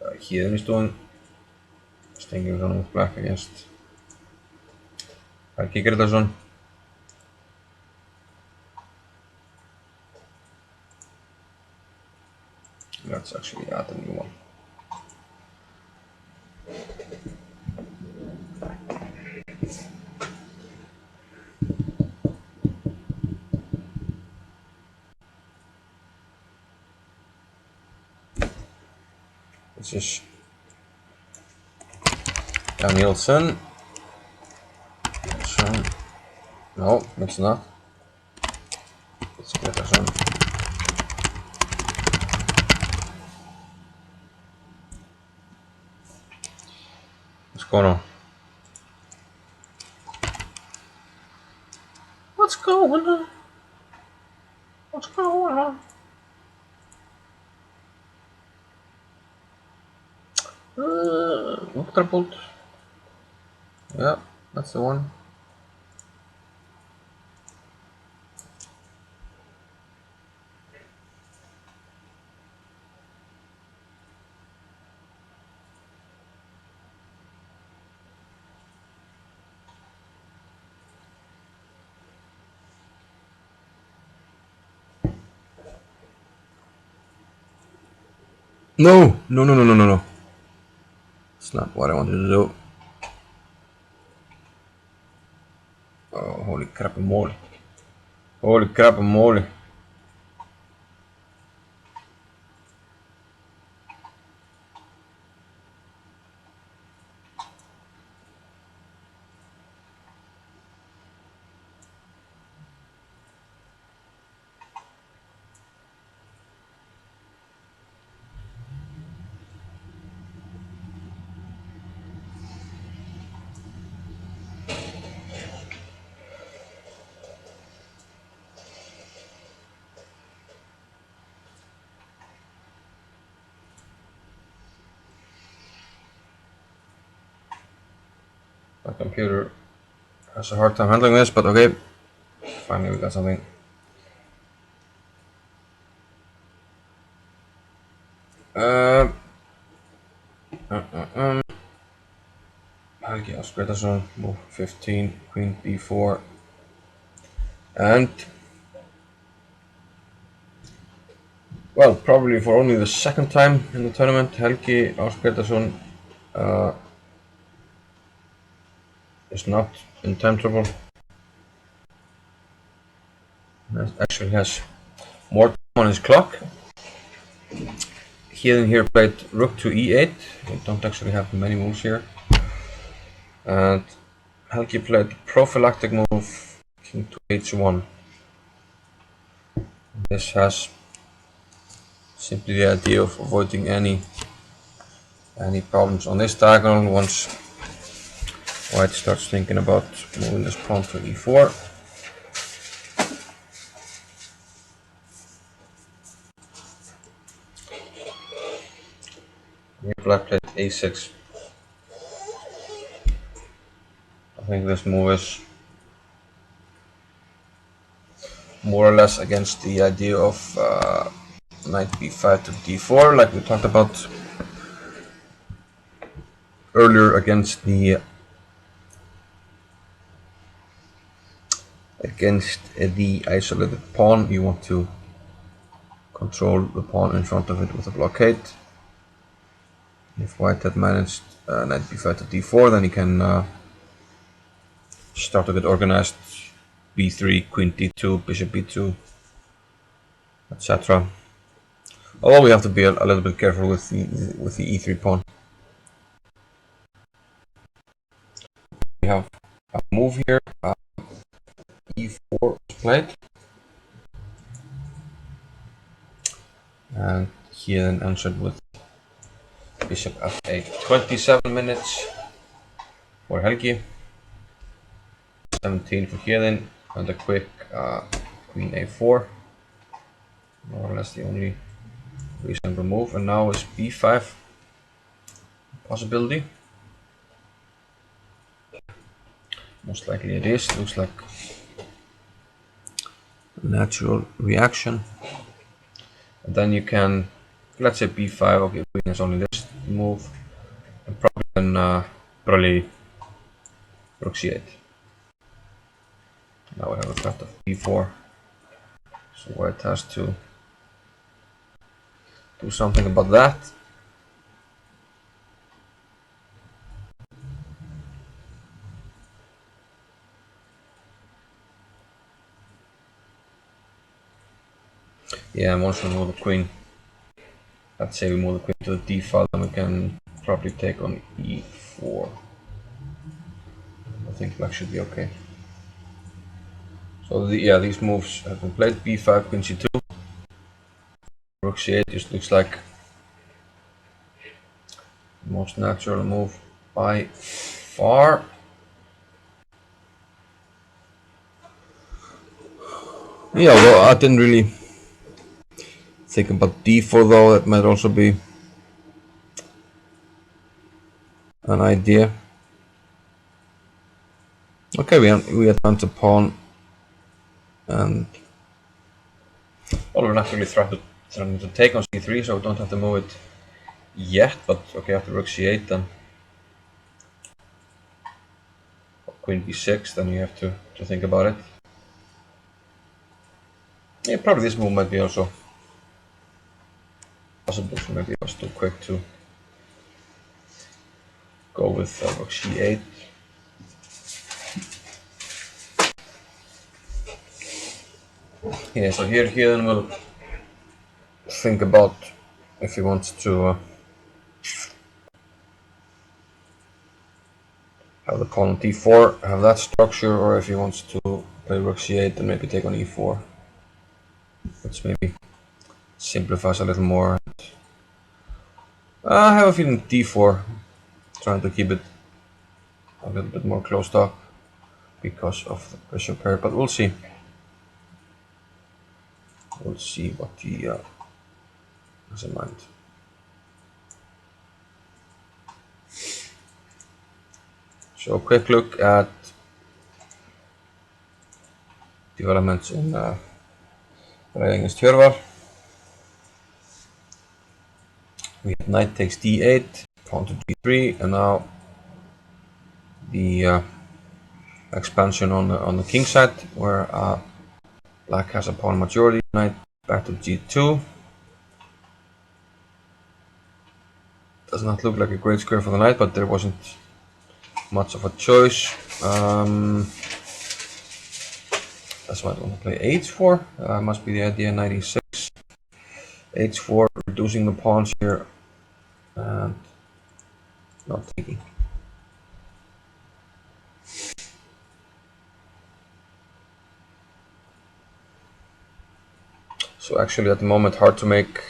Héðinn is doing. Staying on with black against Helgi Grétarsson. Let's actually add a new one. This is Danielson. No, it's not. It's Grétarsson. What's going on? What's going on? What's going on? Waterbolt. Yeah, that's the one. No, no, no, no, no, no, no. It's not what I wanted to do. Oh, holy crap and moly. Holy crap and moly. My computer has a hard time handling this, but okay. Finally we got something. Helgi Ásgrétarsson, move 15, queen b4, and well, probably for only the second time in the tournament, Helgi Ásgrétarsson is not in time trouble. He actually has more time on his clock. He here played rook to e8. We don't actually have many moves here. And Helgi played prophylactic move king to h1. This has simply the idea of avoiding any problems on this diagonal once white starts thinking about moving this pawn to e4. Here black played a6. I think this move is more or less against the idea of knight b5 to d4, like we talked about earlier, against the isolated pawn. You want to control the pawn in front of it with a blockade. If white had managed knight b5 to d4, then he can start to get organized. b3, queen d2, bishop b2, etc. Although we have to be a little bit careful with the e3 pawn. We have a move here. e4 is played, and he then answered with bishop f8. 27 minutes for Helgi, 17 for Héðinn, and a quick queen a4. More or less the only reasonable move. And now is b5 possibility. Most likely it is. Looks like a natural reaction. And then you can, let's say b5. Okay, queen is only this move, and probably then probably rook c8. Now we have a threat of b4, so white has to do something about that. Yeah, once we move the queen, let's say we move the queen to the d file, then we can probably take on e4. I think black should be okay. So these moves have been played. b5, queen c2, rook c8 just looks like the most natural move by far. Yeah, although I didn't really think about d4 though, that might also be an idea. Okay, we advance a pawn, and well, we're not really threatening to take on c3, so we don't have to move it yet. But okay, after rook c8, then queen b6, then you have to think about it. Yeah, probably this move might be also possible, so maybe I was too quick to go with rook c8. Yeah, so here then we'll think about if he wants to have the pawn on d4, have that structure, or if he wants to play rook c8 and maybe take on e4, which maybe simplifies a little more. I have a feeling d4, trying to keep it a little bit more closed up because of the bishop pair, but we'll see. We'll see what he has in mind. So a quick look at developments in against Hjörvar. We have knight takes d8, pawn to d3, and now the expansion on the king side, where black has a pawn majority. Knight back to g2. Does not look like a great square for the knight, but there wasn't much of a choice. That's why I want to play h4. Must be the idea. Knight e6, h4, reducing the pawns here, and not taking. So actually, at the moment, hard to make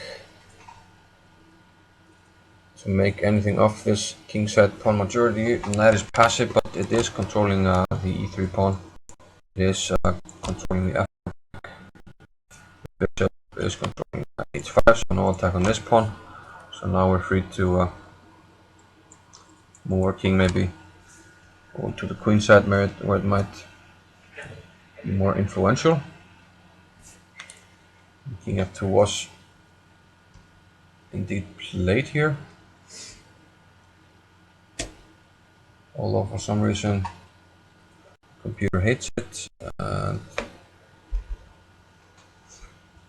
anything of this king side pawn majority. Knight is passive, but it is controlling the e3 pawn. It is controlling the f. Bishop is controlling h5, so no attack on this pawn. So now we're free to move our king maybe over to the queen side, where it might be more influential. King f2 was indeed played here, although for some reason computer hates it, and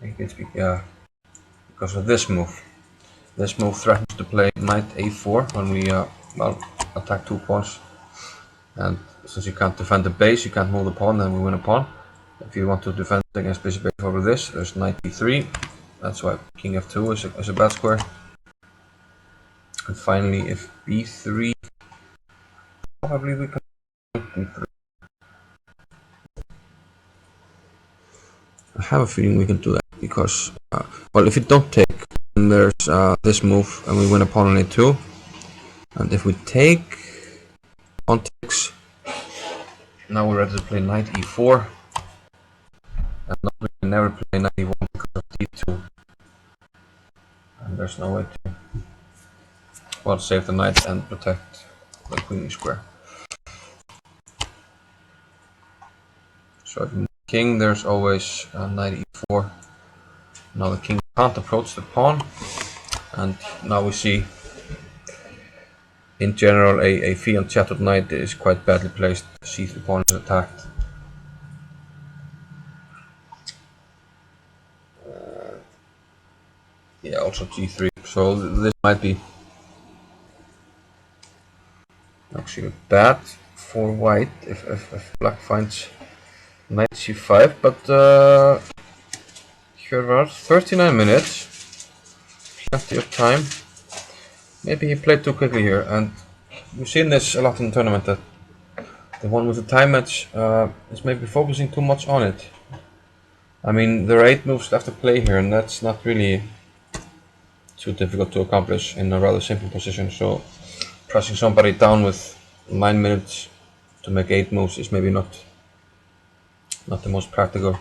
I think it's because of this move. This move threatens to play knight a4 when we attack 2 pawns, and since you can't defend the base, you can't move the pawn, then we win a pawn. If you want to defend against bishop a4 with this, there's knight e3. That's why king f2 is a bad square. And finally, if b3, probably we can b3. I have a feeling we can do that because, well, if we don't take, then there's this move and we win a pawn on a2. And if we take, pawn takes, now we're ready to play knight e4. And now we can never play knight e1 because of d2. And there's no way to, well, save the knight and protect the queen square. So if you move the king, there's always knight e4. Now the king can't approach the pawn, and now we see, in general, a fianchetted shattered knight is quite badly placed. c3 pawn is attacked. Yeah, also g3. So this might be actually bad for white if black finds knight c5, but here are 39 minutes, plenty of time. Maybe he played too quickly here, and we've seen this a lot in the tournament, that the one with the time match is maybe focusing too much on it. I mean, there are 8 moves left to play here, and that's not really too difficult to accomplish in a rather simple position. So pressing somebody down with 9 minutes to make 8 moves is maybe not the most practical.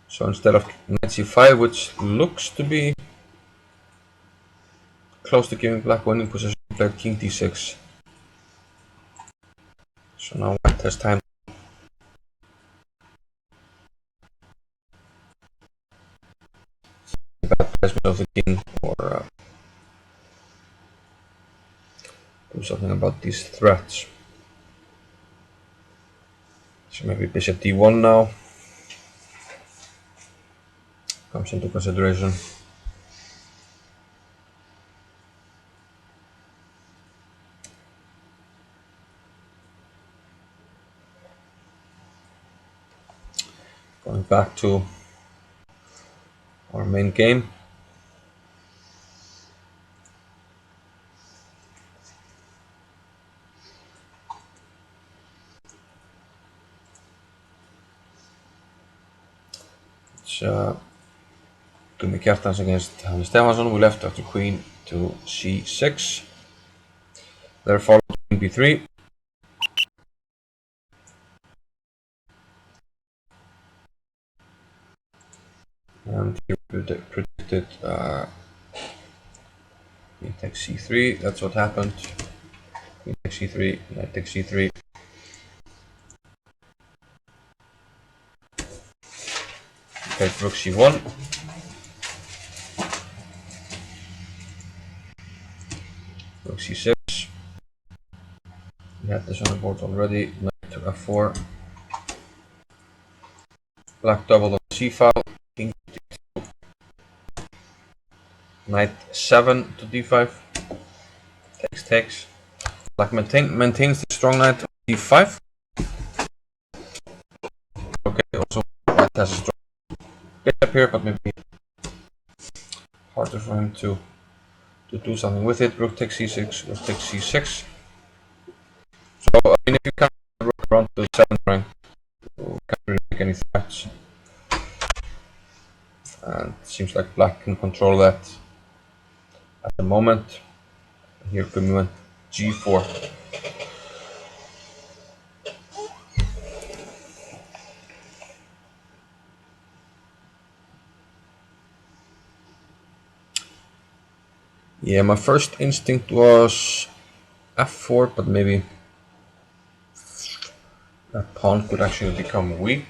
So instead of knight c5, which looks to be close to giving black winning position, he played king d6. So now white has time. Bad placement of the king, or do something about these threats. So maybe bishop d1 now comes into consideration. Going back to our main game. It's Gumi Kjartans against Hannes Stefansson. We left after queen to c6. There followed queen b3. And he predicted queen takes c3. That's what happened. Queen takes c3, knight takes c3. Okay, rook c1. Rook c6. We had this on the board already. Knight to f4. Black doubled on c file. King to d2. Knight 7 to d5. Takes. Black maintains the strong knight on d5. Okay, also white has a strong bishop here, but maybe harder for him to do something with it. Rook takes c6, rook takes c6. So, I mean, if you can't rook around to the 7th rank, you can't really make any threats. And it seems like black can control that at the moment. Here we went g4. Yeah, my first instinct was f4, but maybe that pawn could actually become weak.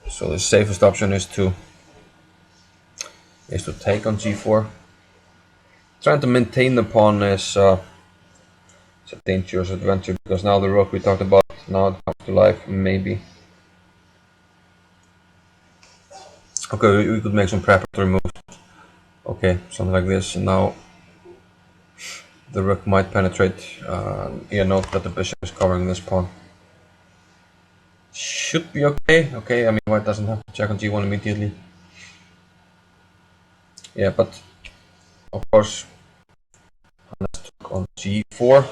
So the safest option is to take on g4. Trying to maintain the pawn is it's a dangerous adventure, because now the rook we talked about, now it comes to life, maybe. Okay, we could make some preparatory moves. Okay, something like this, and now the rook might penetrate. Yeah, note that the bishop is covering this pawn. Should be okay. Okay, I mean, white doesn't have to check on g1 immediately. Yeah, but of course, let's took on g4.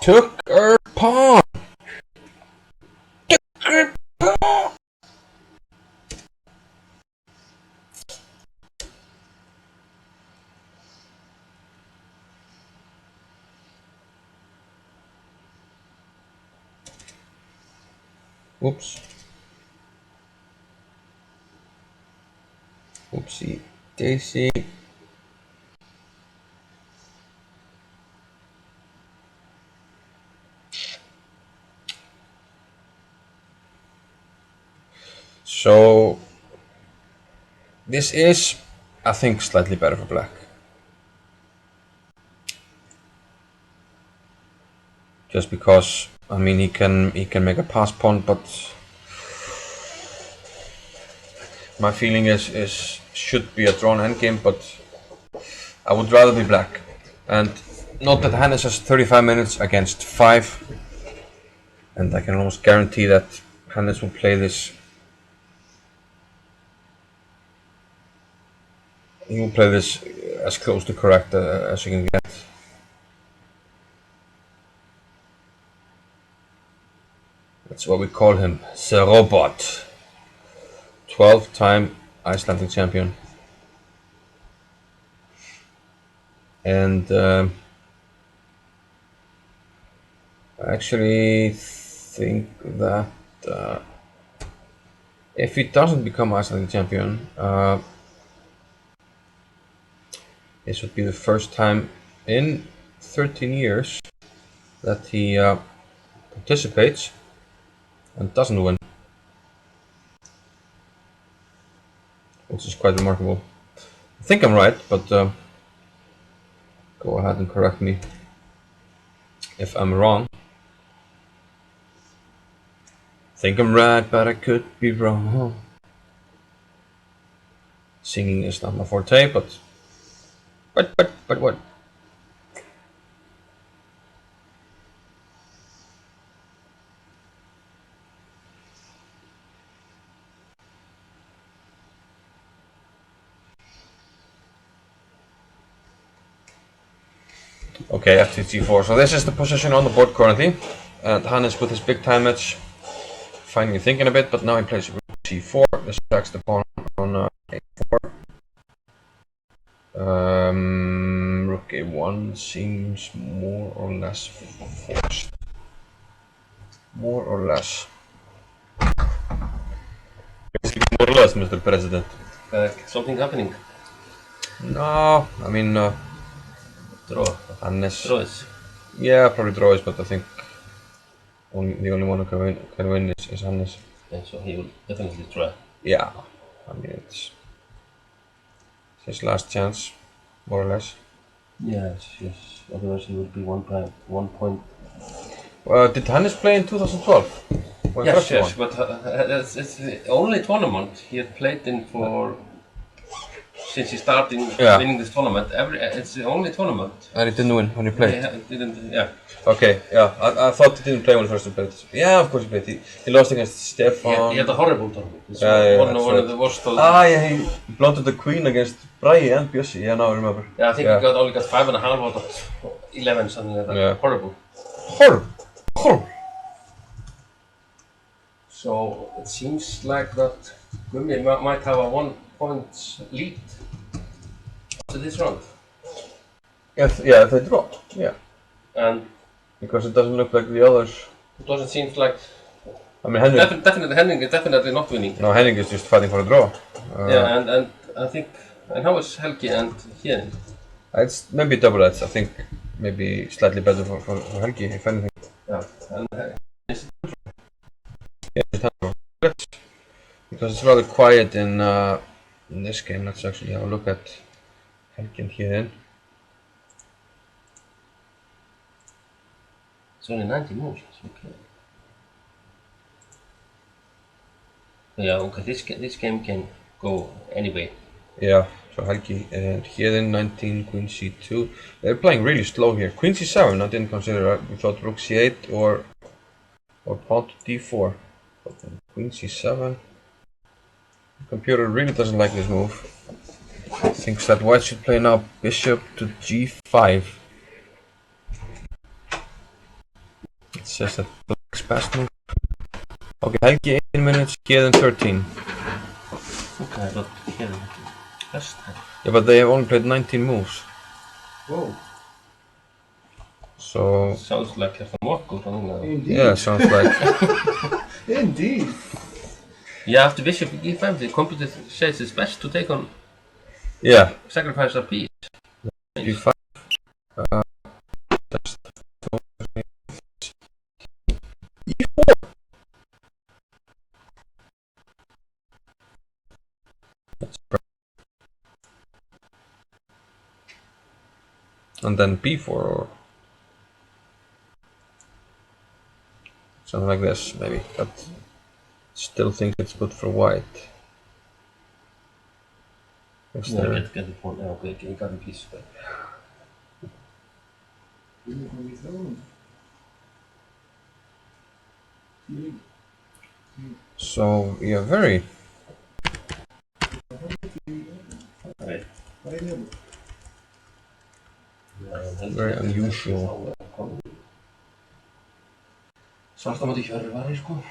Took her pawn! Took her pawn! Whoops. Oopsie daisy. So this is, I think, slightly better for black. Just because, I mean, he can make a pass pawn, but my feeling is should be a drawn endgame, but I would rather be black. And note that Hannes has 35 minutes against 5, and I can almost guarantee that Hannes will play this. He will play this as close to correct as you can get. That's what we call him, the robot. 12-time Icelandic champion. And I actually think that if he doesn't become Icelandic champion, this would be the first time in 13 years that he participates and doesn't win, which is quite remarkable. I think I'm right, but go ahead and correct me if I'm wrong. I think I'm right, but I could be wrong. Singing is not my forte, but what? Okay, FTG4. So this is the position on the board currently. And Hannes with his big time match, finally thinking a bit, but now he plays rook c4. This attacks the pawn on a4. Rook a1 seems more or less forced. More or less. More or less, Mr. President. Something happening. No, I mean, Draw. Hannes. Draws. Yeah, probably draws, but I think the only one who can win is Hannes. Yeah, so he will definitely try. Yeah, I mean it's his last chance, more or less. Yes, yes. Otherwise he will be 1 point. Did Hannes play in 2012? When Yes, first he yes, won? but it's the only tournament he had played in for since he started Yeah. winning this tournament. It's the only tournament. And he didn't win when he He played. didn't. Yeah. Okay, yeah, I thought he didn't play when he first played. Yeah, of course he played. He lost against Stefan. He had a horrible tournament. It's Yeah, one that's of right. the worst. Yeah, he blundered the queen against Bragi and Bjössi. Yeah, now I remember. Yeah, I think he only got 5.5 out of 11, something like that. Yeah. Horrible. Horrible. So it seems like that Gummi might have a 1 point lead after this round. Yeah, if they draw. Yeah. And Because it doesn't look like the others. it doesn't seem like. I mean, Henrik. Definitely, Henning is definitely not winning. No, Henrik is just fighting for a draw. Yeah, and I think. And how is Helgi and Hien? It's maybe double edged. I think maybe slightly better for Helgi, if anything. Yeah, and Yeah, because it's rather quiet in this game. Let's actually have a look at Helgi and Hien. it's only 90 moves. Okay. Yeah, okay. This game can go anyway. Yeah, so Helgi and Hien 19, Queen C2. They're playing really slow here. Queen C7 I didn't consider. We thought Rook C8 or Pawn to D4. But then Queen C7. The computer really doesn't like this move. Thinks that White should play now Bishop to G5. It says that Black's best move. Okay, Helgi 18 minutes, Hien 13. Okay, but Hien best. Yeah, but they have only played 19 moves. Whoa. So Sounds like a Morocco or something like that. Indeed. yeah, sounds like Indeed. Yeah, after Bishop E5, the computer says it's best to take on yeah. sacrifice a piece. G5. That's E4. And then B4 or something like this, maybe. But still think it's good for White. Is Yeah, there... get the point. Yeah, okay, you got a piece back. So yeah, very Right. very unusual. Svarta móti Hjörvari, sko.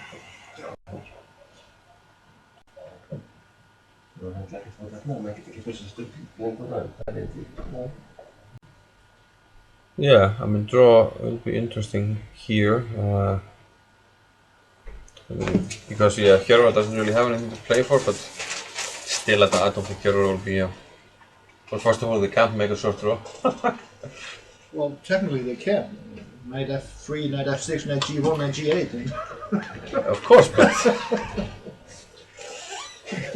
Yeah, I mean draw will be interesting here. Because yeah, Hjörvar doesn't really have anything to play for, but still I don't think Hjörvar will be well, first of all, they can't make a short draw. Well, technically they can. Knight F3, Knight F6, Knight G1, Knight G8. Of course, but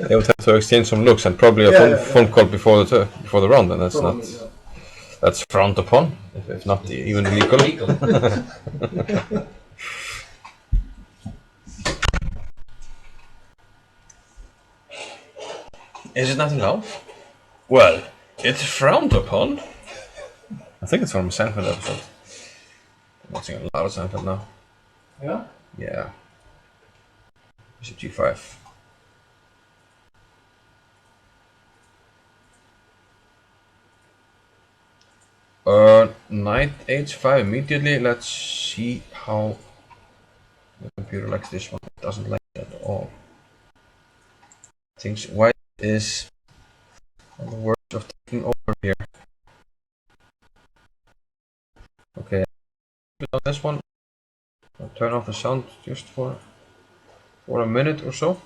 they would have to exchange some looks and probably a phone call before the round, and that's Probably, not that's frowned upon, if not even illegal. Is it not allowed? Well, it's frowned upon. I think it's from a Seinfeld episode. I'm watching a lot of Seinfeld now. Yeah? Yeah. Bishop G5. Knight H5 immediately. Let's see how the computer likes this one. It doesn't like it at all. Thinks White is on the verge of taking over here. Okay, on this one, I'll turn off the sound just for a minute or so.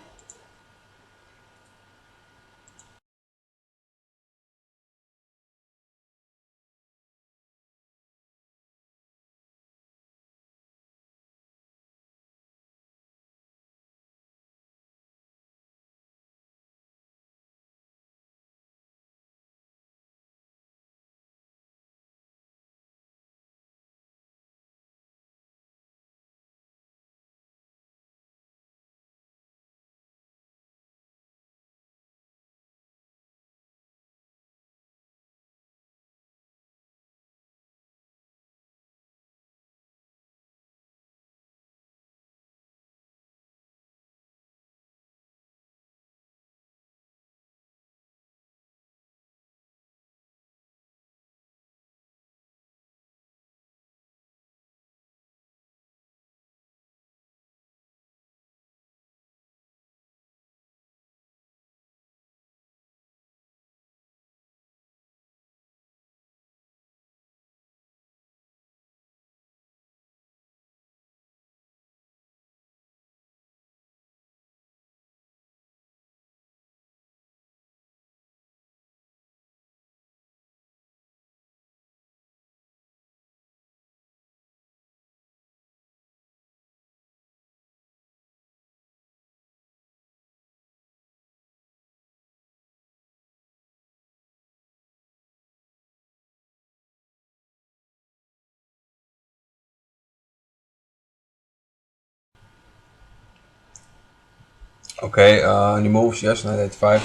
Okay, any moves? Yes, knight h5.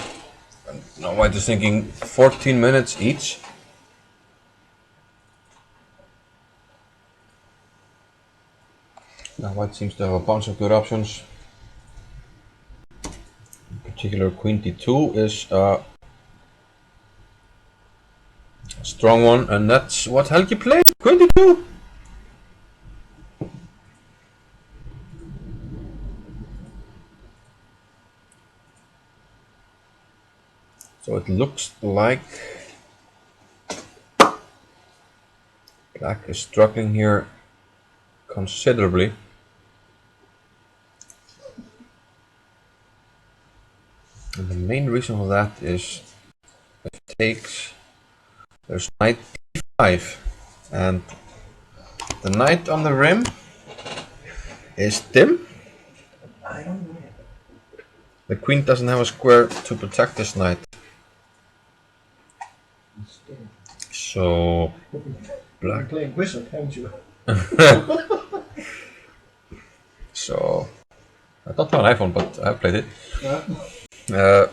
Now white is thinking 14 minutes each. Now white seems to have a bunch of good options. In particular, queen d2 is a strong one, and that's what Helgi played. Queen d2. So it looks like black is struggling here considerably. And the main reason for that is if it takes, there's knight d5, and the knight on the rim is dim. I don't know. The queen doesn't have a square to protect this knight. So You've black. been playing Wizard, haven't you? So I don't have an iPhone, but I've played it. Yeah. Uh,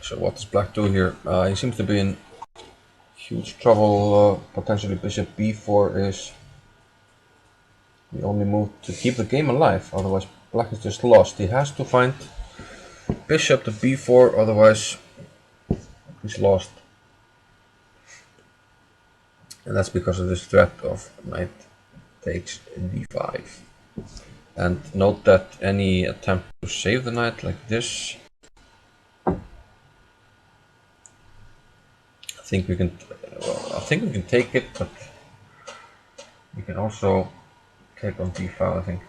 so what does black do here? He seems to be in huge trouble. Potentially bishop b4 is the only move to keep the game alive. Otherwise black is just lost. He has to find bishop to b4, otherwise he's lost. And that's because of this threat of knight takes d5. And note that any attempt to save the knight like this, I think we can take it, but we can also take on d5, I think.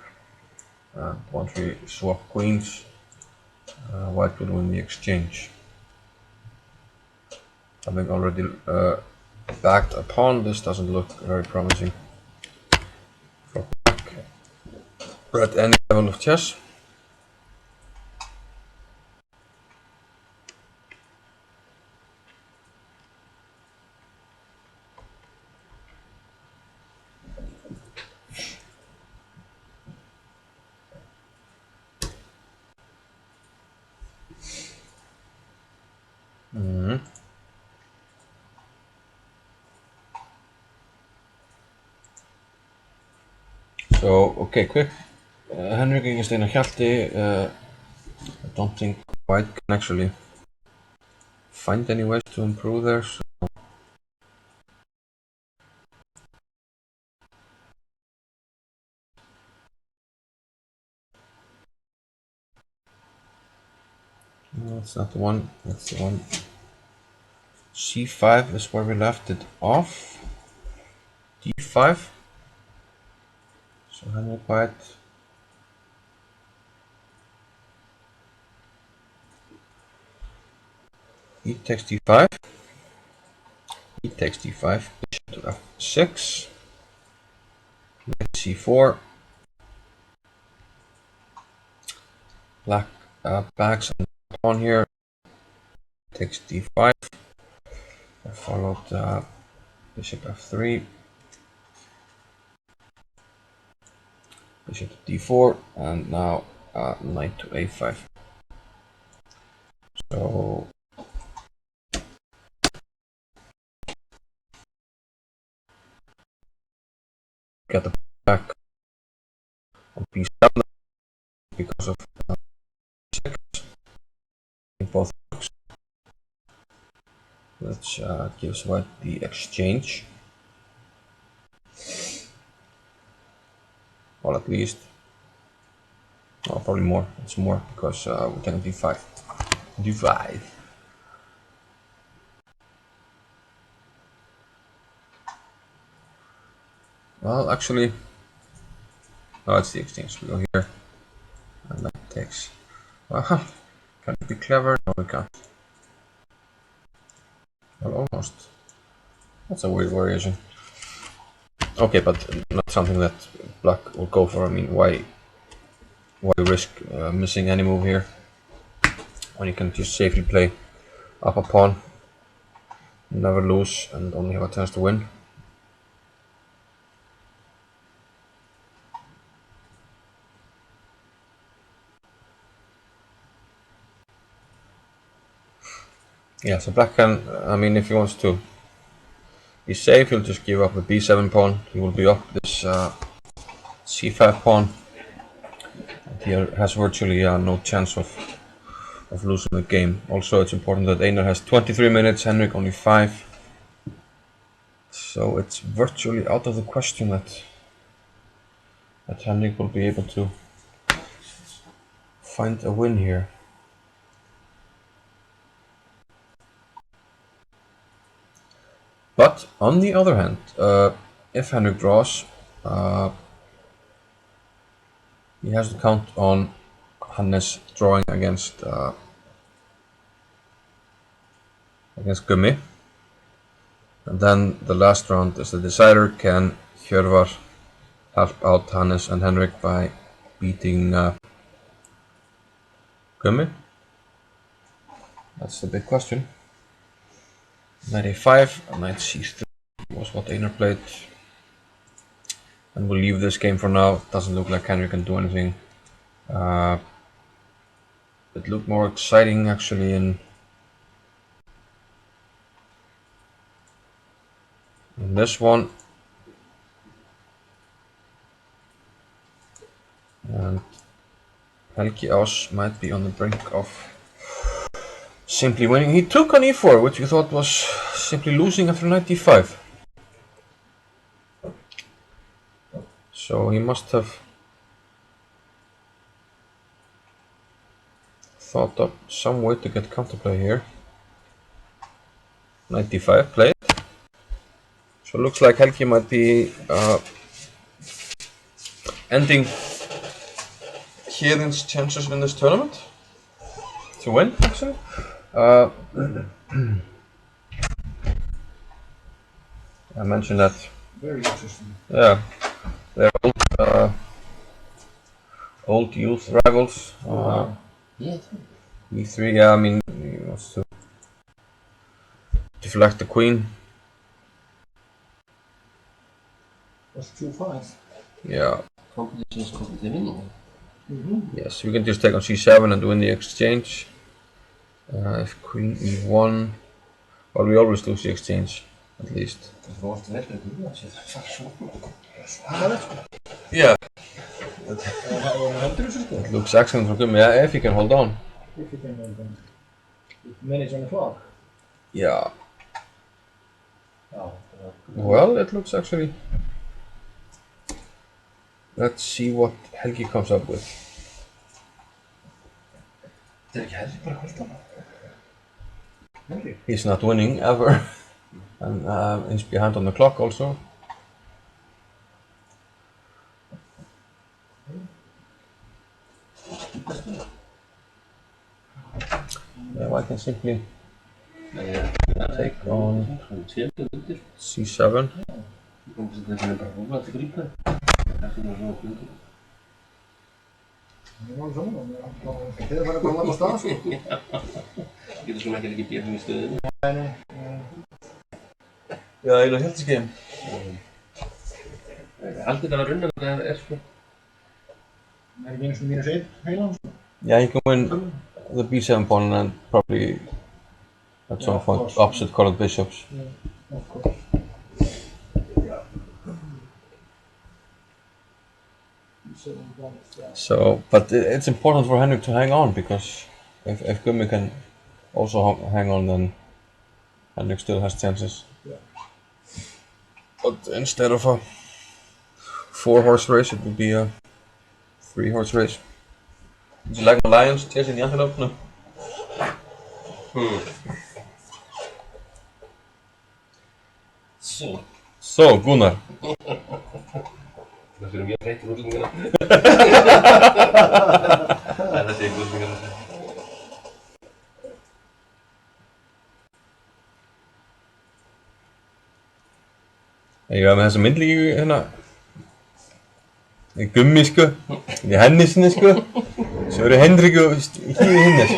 Once we swap queens, white will win the exchange. Having already backed a pawn, this doesn't look very promising for black. We're at any level of chess. So, okay, quick. Henrik Ingestein and Hjalti, I don't think white can actually find any ways to improve there. So no, that's not the one. That's the one. c5 is where we left it off. d5. So Henrik white. He takes d5. He takes d5. Bishop to f6. Knight c4. Black backs on the pawn here. Takes d5. I followed bishop f3. Bishop to d4, and now knight to a5. So get the back on p7 because of 6 in both books. Which gives white the exchange. Well, at least. Well, probably more. It's more because we're taking d5. d5. Well, actually, no, it's the exchange. We go here, and that takes. Well, can it be clever? No, we can't. Well, almost. That's a weird variation. Okay, but not something that black will go for. I mean, why risk missing any move here when you can just safely play up a pawn, never lose, and only have a chance to win? Yeah, so black can, I mean, if he wants to be safe, he'll just give up the b7 pawn. He will be up this c5 pawn. And he has virtually no chance of losing the game. Also, it's important that Einar has 23 minutes, Henrik only 5. So it's virtually out of the question that Henrik will be able to find a win here. But on the other hand, if Henrik draws, he has to count on Hannes drawing against Gummi. And then the last round is the decider. Can Hjörvar help out Hannes and Henrik by beating Gummi? That's the big question. Knight a5, knight c3 was what Einar played. And we'll leave this game for now. It doesn't look like Henrik can do anything. It looked more exciting actually in this one. And Helgi Ás might be on the brink of simply winning. He took on e4, which we thought was simply losing after knight d5. So he must have thought up some way to get counterplay here. Knight d5 played. So it looks like Helgi might be ending Héðin's chances in this tournament to win, actually. I mentioned that. Very interesting. Yeah, they're old youth rivals. Yeah. E3, yeah, I mean, he wants to deflect the queen. That's 2-5. Yeah. Competition is completely winning. Yes, we can just take on c7 and win the exchange. If queen e1, well, we always lose the exchange, at least. Yeah. It looks excellent for Gummi, yeah, if he can hold on. If you can hold on. Minutes on the clock. Yeah. Well, it looks actually... Let's see what Helgi comes up with. He's not winning ever. And he's behind on the clock also. Yeah, I can simply take on c7. Þið bara að labba af stað, sko. Getur svona ekki beðið í stöðinu. Nei. Já, eiginlega helt þessi game. Allt þetta var runnan sko. Ekki einu svona -1 heilan, sko. Yeah, he can win the b7 pawn and probably at some point opposite colored bishops. Yeah, of course. So, but it's important for Henrik to hang on, because if Gummi can also hang on, then Henrik still has chances. Yeah. But instead of a 4-horse race, it would be a 3-horse race. Would you like a lions chasing the antelope? No. So, Gunnar. Það fyrir mjög hreitt úrlingina. Það sé ekki úrlingina. Ég var með þessa myndlíku hérna í Gummi, sko, í Hennisni, sko, svo eru Henrik og Híði Hinnes.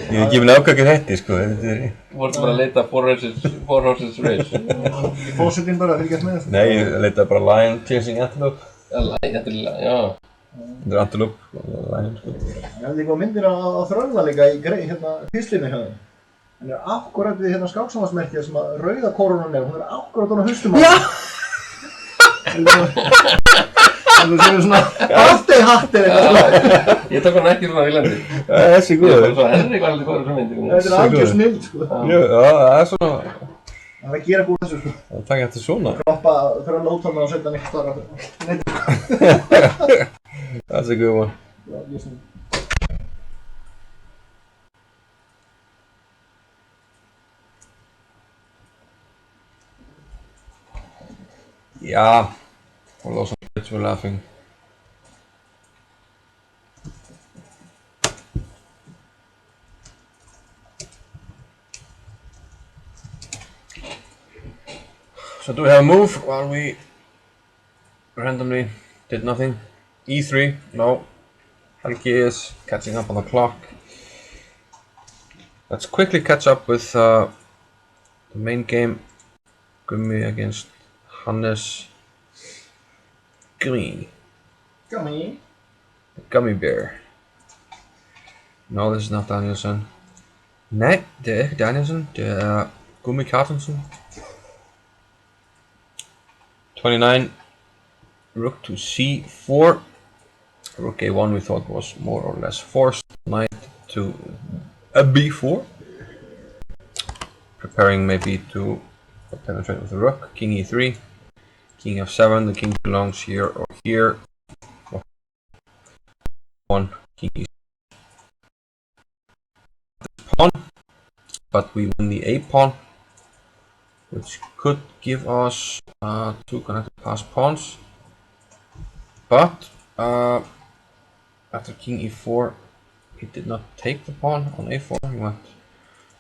Ég hef gefið ákvæmlega hætti, sko. Þú vorst bara að leita 4-horses race. Fórsetin bara, fylgjast með þessu? Nei, ég leitaði bara lion chasing antelope. Já, já. Þetta er antelope. Lion, sko. Ég hefði líka myndir á þrölla líka í hérna pislinu hjá þeim. Hann er akkurat við hérna skáksámasmerkið sem að rauða kórónan er, hún er akkurat á haustum á hann. Það er svona birthday-hatt eða eitthvað. Ég tók hann ekki svona viljandi. Þessi Ég góður. var svo Henrik var alveg góður fyrir myndir. Þetta er algjör snill, sko. Já, það er svona. Það er að gera góð þessu, sko. Það taka eftir svona. Kroppa fyrir að lóta hann og setja hann eitthvað þar að That's a good one. Já, ég snill. Yeah. For those kids were laughing. So do we have a move while we randomly did nothing? E3? No. Helgi is catching up on the clock. Let's quickly catch up with the main game. Gummi against Hannes. Gummi. Gummi. The gummy bear. No, this is not Danielson. Nej, det er ikke Danielson. Det er Gummi Carstensen. 29. Rook to c4. Rook a1 we thought was more or less forced. Knight to a b4. Preparing maybe to penetrate with the rook. King e3. King f7. The king belongs here or here. One king e pawn, but we win the a pawn, which could give us two connected passed pawns. But after king e4, he did not take the pawn on a4. He went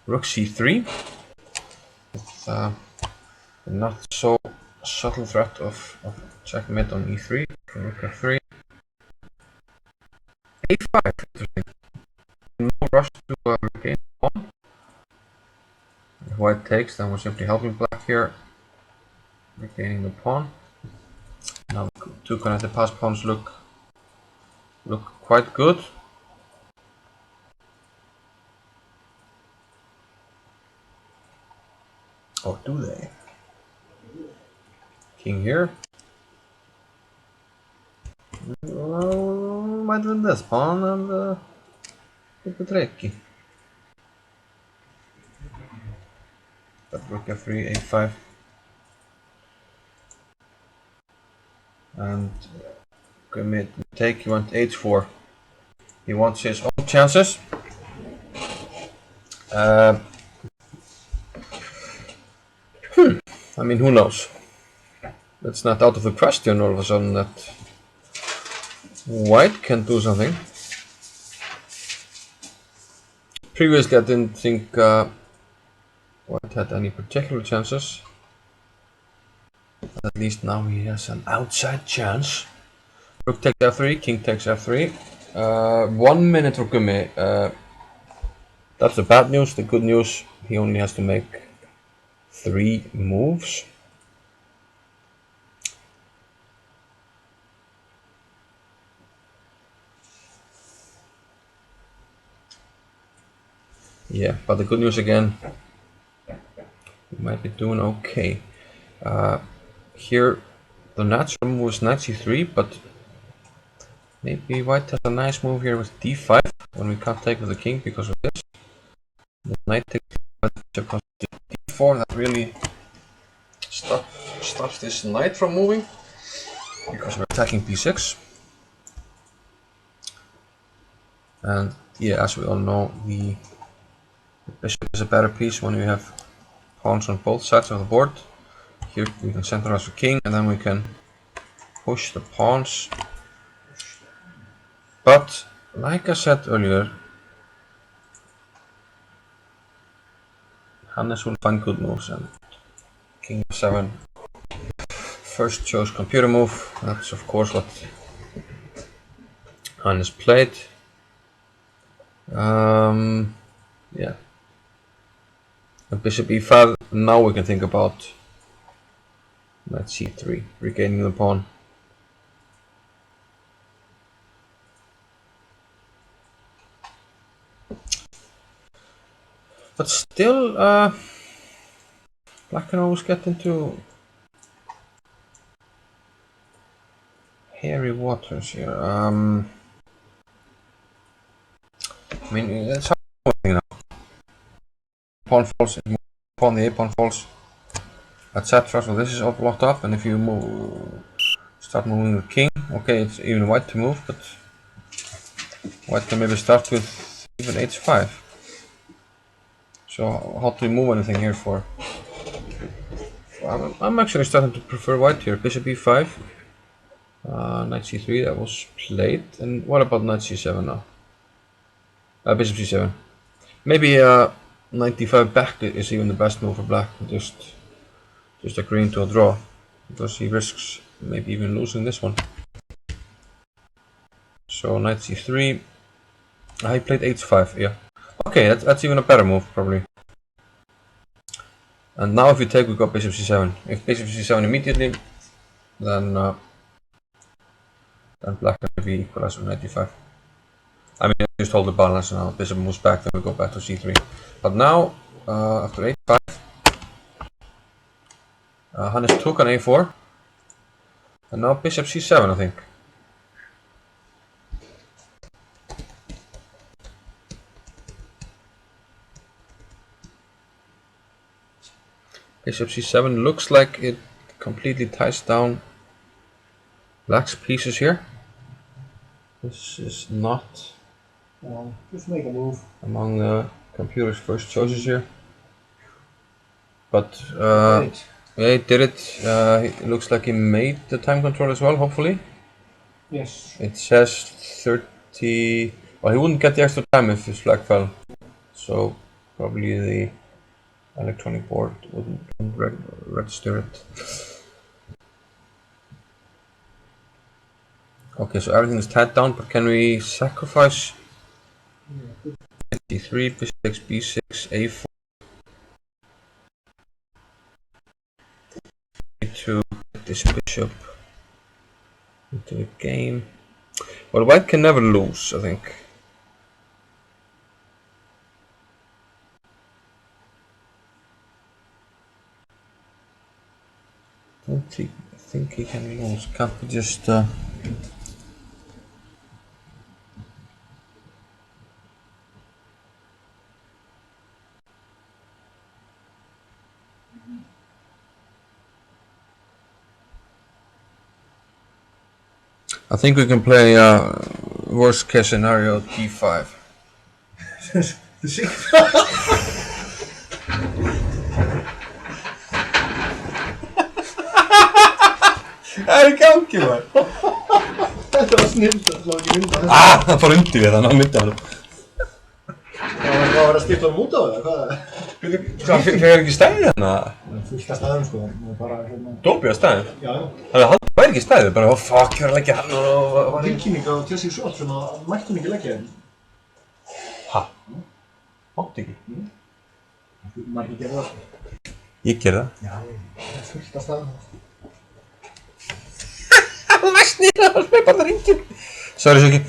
rook c3 with the not so subtle threat of checkmate on e3. Rook f3. a5. Interesting. No rush to regain the pawn. If white takes, then we're simply helping black here, regaining the pawn. Now two connected passed pawns look quite good. Or do they? King here. Well, might win this pawn and get the tricky. But rook f3, a5. And commit take, he went h4. He wants his own chances. I mean, who knows? It's not out of the question all of a sudden that white can do something. Previously I didn't think white had any particular chances. But at least now he has an outside chance. Rook takes f3, king takes f3. 1 minute for Gummi. That's the bad news. The good news, he only has to make 3 moves. Yeah, but the good news again, we might be doing okay. Here the natural move is knight c3, but maybe white has a nice move here with d5 when we can't take with the king because of this. The knight takes d4, that really stops this knight from moving because we're attacking b6. And yeah, as we all know, the bishop is a better piece when we have pawns on both sides of the board. Here we can centralize the king and then we can push the pawns. But like I said earlier, Hannes will find good moves, and king f7 first chose computer move. That's of course what Hannes played. Yeah. And bishop e5, now we can think about knight c3, regaining the pawn. But still, black can always get into hairy waters here. I mean, it's hard, you know. Pawn falls, pawn the A pawn falls, etc. So this is all blocked up, and if you start moving the king, okay, it's even white to move, but white can maybe start with even h5. So how do we move anything here for? I'm actually starting to prefer white here. Bishop e5, knight c3, that was played. And what about knight c7 now? Bishop c7. Maybe knight d5 back is even the best move for black. Just agreeing to a draw, because he risks maybe even losing this one. So knight c3. I played h5, yeah. Okay, that's even a better move, probably. And now if we take, we got bishop c7. If bishop c7 immediately, then black can be equalized with knight d5. I mean, I just hold the balance now. Bishop moves back, then we go back to c3. But now, after h5, Hannes took on a4. And now bishop c7, I think. Bishop c7 looks like it completely ties down black's pieces here. This is not just make a move. among the computer's first choices here. But yeah, he did it. It looks like he made the time control as well, hopefully. Yes. It says 30. Well, he wouldn't get the extra time if his flag fell. So probably the electronic board wouldn't register it. Okay, so everything is tied down, but can we sacrifice? d3, bishop takes b6, a4. To get this bishop into the game. Well, white can never lose, I think. I think he can lose. Can't we just I think we can play worst case scenario d5. Það er í gangi maður. Þetta var snill, það slá ekki mynda þessu. Það fór undir við þannig að mynda hann. Það var að vera að skipta út á það, hvað? Það fyrir ekki stæðið hérna? Fullt af stæðum sko, bara hérna. Dópið að stæðið? Já. Það væri ekki stæðið, bara fuck, ég var að leggja hann og... Tilkynning á Jesse Schwartz sem að mætti hún ekki leggja henni. Hæ? Mátti ekki? Maður ekki gera það sko. Ég ger það. Já, það er fullt af stæðum. Það var snýrað, það var bara ringin. Sorry, Suki.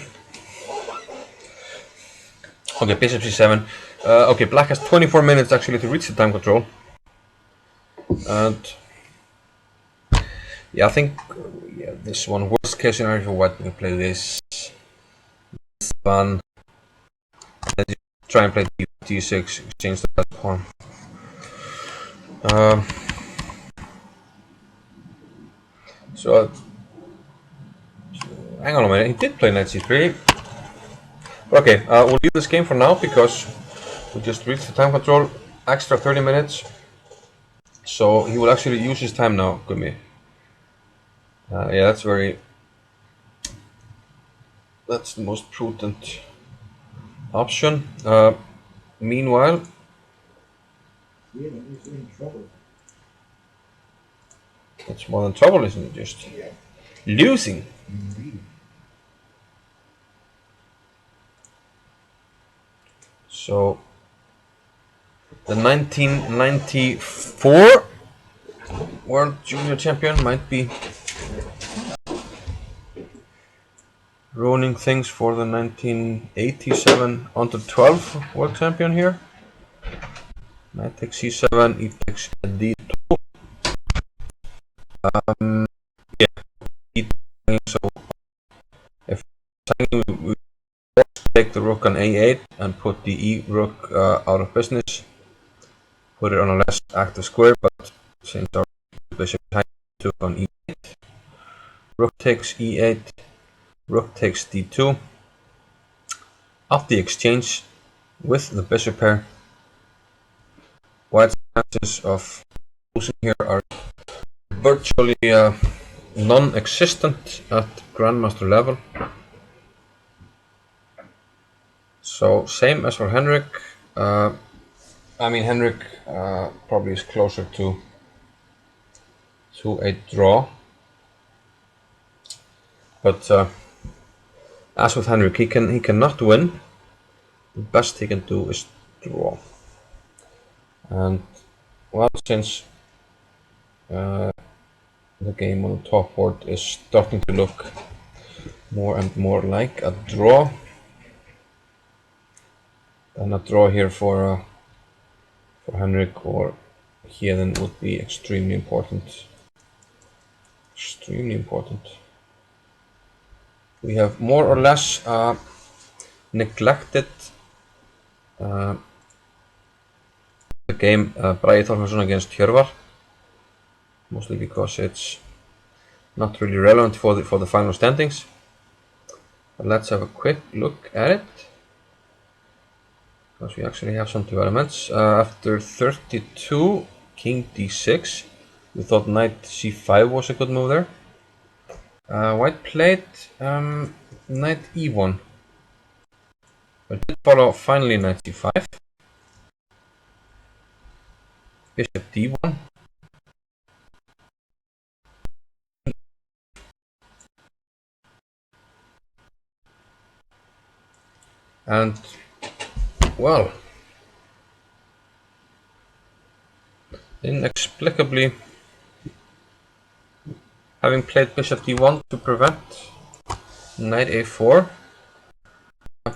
Okay, bishop c7. Okay, black has 24 minutes actually to reach the time control. And yeah, I think this one worst case scenario for white. We can play this one. Then you try and play d6, exchange the last pawn. So hang on a minute, he did play knight c3. Okay, we'll leave this game for now because we just reached the time control, extra 30 minutes. So he will actually use his time now, Gumi. Yeah, that's the most prudent option. Meanwhile, it's more than trouble, isn't it? Just losing. So the 1994 World Junior Champion might be ruining things for the 1987 Under 12 World Champion here. Knight takes c7, e takes d2. Yeah, e2. So if we take the rook on a8 and put the e rook out of business, put it on a less active square, but since our bishop took on e8, rook takes e8, rook takes d2. After the exchange with the bishop pair, white's chances of losing here are virtually non-existent at grandmaster level. So same as for Henrik. Henrik probably is closer to a draw, but as with Henrik, he cannot win. The best he can do is draw. And well, since the game on the top board is starting to look more and more like a draw, then a draw here for Henrik or Héðinn would be extremely important. Extremely important. We have more or less neglected the game Bragi Þorvaldsson against Hjörvar, mostly because it's not really relevant for the final standings. But let's have a quick look at it, because we actually have some developments. After 32, king d6. We thought knight c5 was a good move there. White played knight e1, but did follow finally knight c5, bishop d1, and well, inexplicably, having played bishop d1 to prevent knight a4,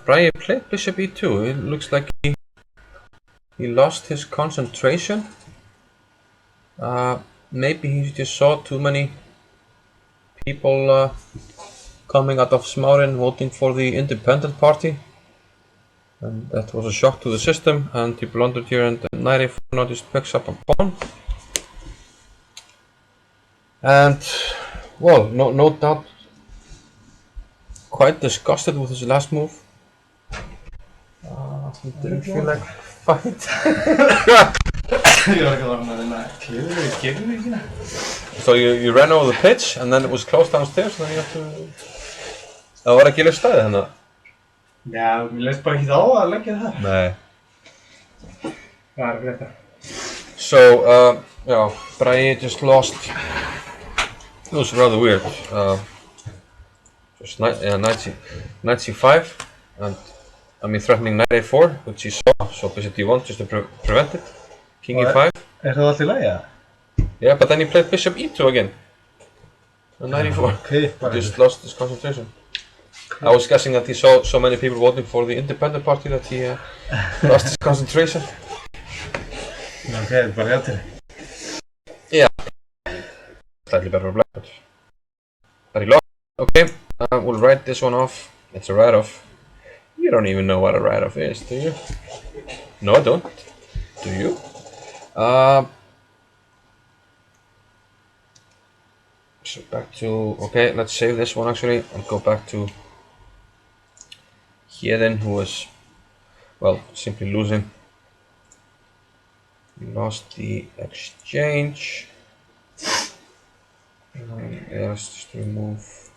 Bragi played bishop e2. It looks like he lost his concentration. Maybe he just saw too many people coming out of Smárin voting for the independent party, and that was a shock to the system, and he blundered here, and knight a4 now just picks up a pawn. And well, no doubt quite disgusted with his last move. He didn't feel like fight. So you ran over the pitch and then it was closed downstairs, and then you have to... Það var ekki laust staðið hérna? Já, mér leist bara ekki á að leggja það. Nei. Það frétta. So, yeah, Bragi just lost. It was rather weird. Just knight c5, and threatening knight a4, which he saw, so bishop d1 just to prevent it. King e5. Er það allt í lagi? Yeah, but then he played bishop e2 again. And knight e4. Okay, He just lost his concentration. I was guessing that he saw so many people voting for the independent party that he lost his concentration. Okay, bara hjá til. Yeah. Slightly better for black, but he lost. Okay, we'll write this one off. It's a write-off. You don't even know what a write-off is, do you? No, I don't. Do you? So back to... Okay, let's save this one actually and go back to Héðinn, who was, well, simply losing. He lost the exchange. Yeah, let's just remove.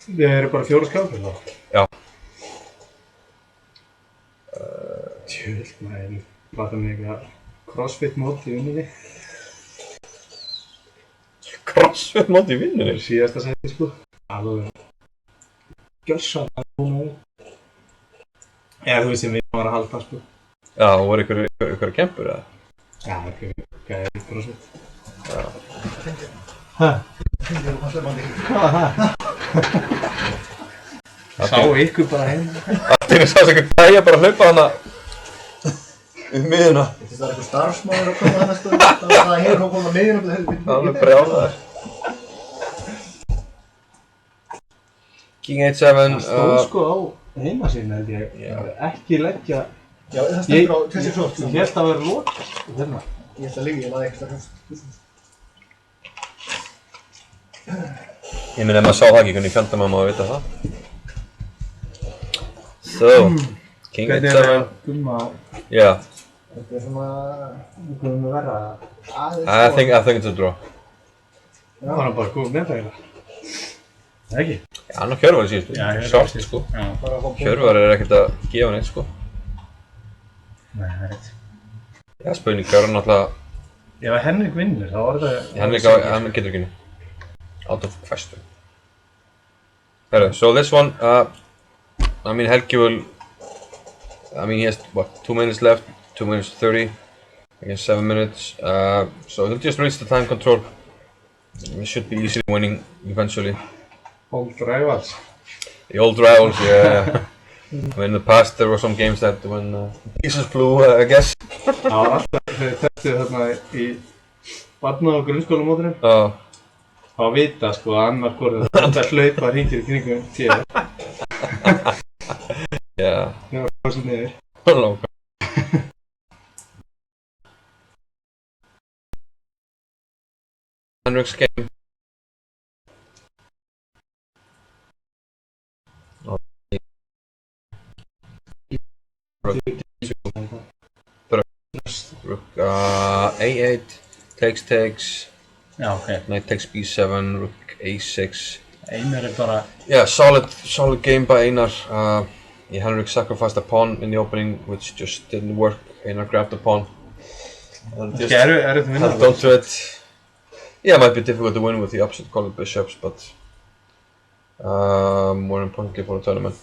Þið eru bara 4 skápir þá? Já. Tjöld, maður, bara með eitthvað crossfit mót í vinnunni. Crossfit mót í vinnunni? Síðasta sæti, sko. Alveg. Gjörsamlega búin. Eða þú veist sem við varum að halda, sko. Já, og voru ykkur kempur eða? Já, ykkur crossfit. Já. Hæ? Ég er stefandi. Hvað var það? Sá ykkur bara heim. Allt einu sá sig ekki gæja bara að hlaupa hana miðuna. Það er eitthvað starfsmaður að koma hana stöðu. Það hefur hún komið á miðjuna. Alveg brjálaður. King 8-7. Það stóð sko á heimasíðunni held ég. Ekki leggja. Já, það stendur á þessi svort. Ég held að vera lokað. Hérna. Ég held að líka, ég laði ekki það Ég minn ef maður sá það ekki, hvernig fjandar maður að vita það. So, King 8-7. Hvernig er það gumma? Yeah. Þetta er svona... Hvernig er það verða? I think it's a draw. Það var hann bara góð með það eiginlega. Það ekki? Já, hann og Hjörvar í síðustu. Já, Hjörvar í Sárt, síðustu. sko. Já. Hjörvar er ekkert að gefa neitt, sko. Nei, það er rétt. Já, spurningar er náttúrulega... Ef Henrik vinnur, þá var það... Henrik getur ekki nú. Out of question. Herru, so this one, I mean Helgi will... I mean he has, what, 2 minutes left? 2 minutes 30. I guess 7 minutes. So he'll just reach the time control. He should be easily winning eventually. Old rivals. The old rivals, yeah. I mean, in the past there were some games that when pieces flew, I guess. Já, alltaf þegar testið þarna í barna- og grunnskólamótinu. Þá vita sko að annar hvort þetta hlaupa hringir í kringum tíu. Yeah. Það var hvað niður. Lóka. Henrik's game. Rook A8 takes. Já, ok. Knight takes B7. Rook A6. Einar er bara... Yeah, solid game by Einar. Henrik sacrificed a pawn in the opening, which just didn't work. Einar grabbed the pawn. And just Erfitt að vinna. held on to it. Yeah, it might be difficult to win with the opposite colored bishops, but more importantly for the tournament,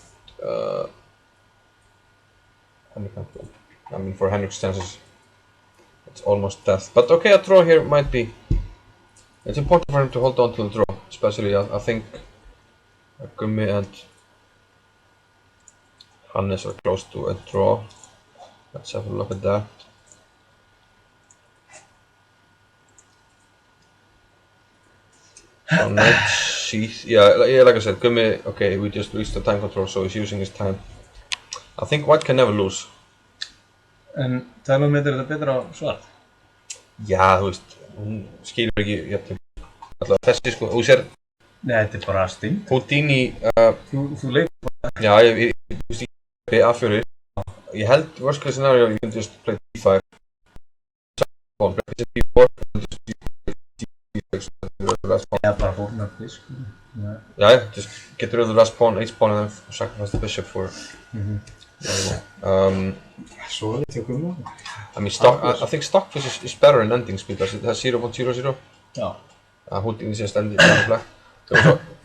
Henrik can't win. I mean, for Henrik's chances, it's almost death. But okay, a draw here might be. It's important for him to hold on to the draw, especially I think Gummi and Hannes are close to a draw. Let's have a look at that. So knight c, yeah, like I said, Gummi, okay, we just reached the time control, so he's using his time. I think white can never lose. En talum þetta betra á svart? Já, þú veist, hún skilur ekki jafn allavega þessi sko, þú sér Nei, þetta er bara stingt. Houdini, Þú leikur bara. já, ég veist ekki A4. Ég held worst case scenario you can just play D5. Play D4 and just D6. Eða bara fórna fisk. Yeah, just get rid of the last pawn, H pawn, and then sacrifice the bishop for. Svo er þetta gumma. I mean, I think Stockfish is better in endings because it has 0.00. Já. Houdini just ended in black.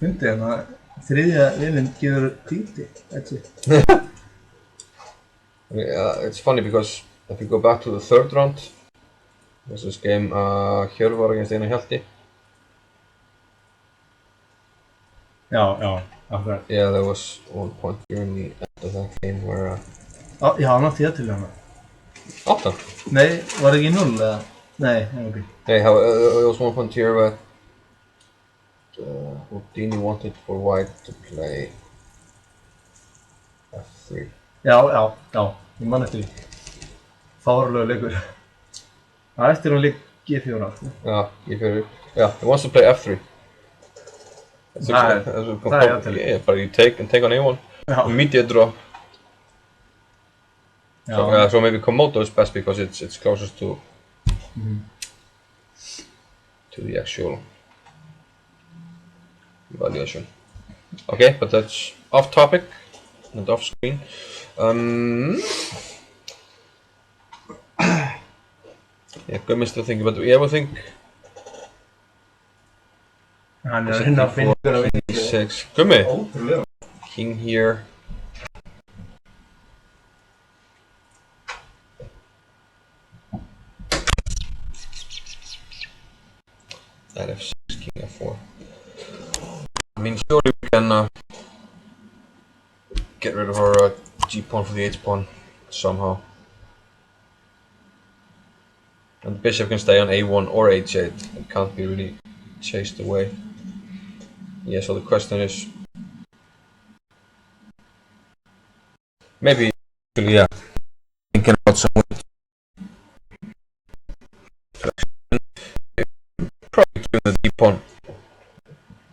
Fyndi hérna, þriðja vélinn gefur dýrti, έτσι. It's funny because if you go back to the third round, there's this game Hjörvar against Einar Hjalti. Já, akkurat. Yeah, there was one point during the end of that game where... Já, hann átti ég til hana. 8? Nei, var það ekki 0 eða? Nei, ok. Hey, there was one point here where Houdini wanted for white to play F3. Já, ég man eftir því. Fárlega leikur. Það eftir hún leik G4 sko. Yeah, G4. Yeah, he wants to play F3. Það er jafntefli. Yeah, but you take on A1. Já. Immediate draw. Já. So maybe Komodo is best because it's closest to the actual valuation. Okay, but that's off topic and off screen. Yeah, Gummi still thinking, but yeah, we think. Hann er að reyna að finna fyrir að vinna. 6. Gummi, Ótrúlega. king here. Knight F6, king F4. I mean, surely we can get rid of our g pawn for the h pawn somehow. And the bishop can stay on a1 or h8. It can't be really chased away. Yeah, so the question is... Maybe, actually, yeah, thinking about some way to probably giving the d pawn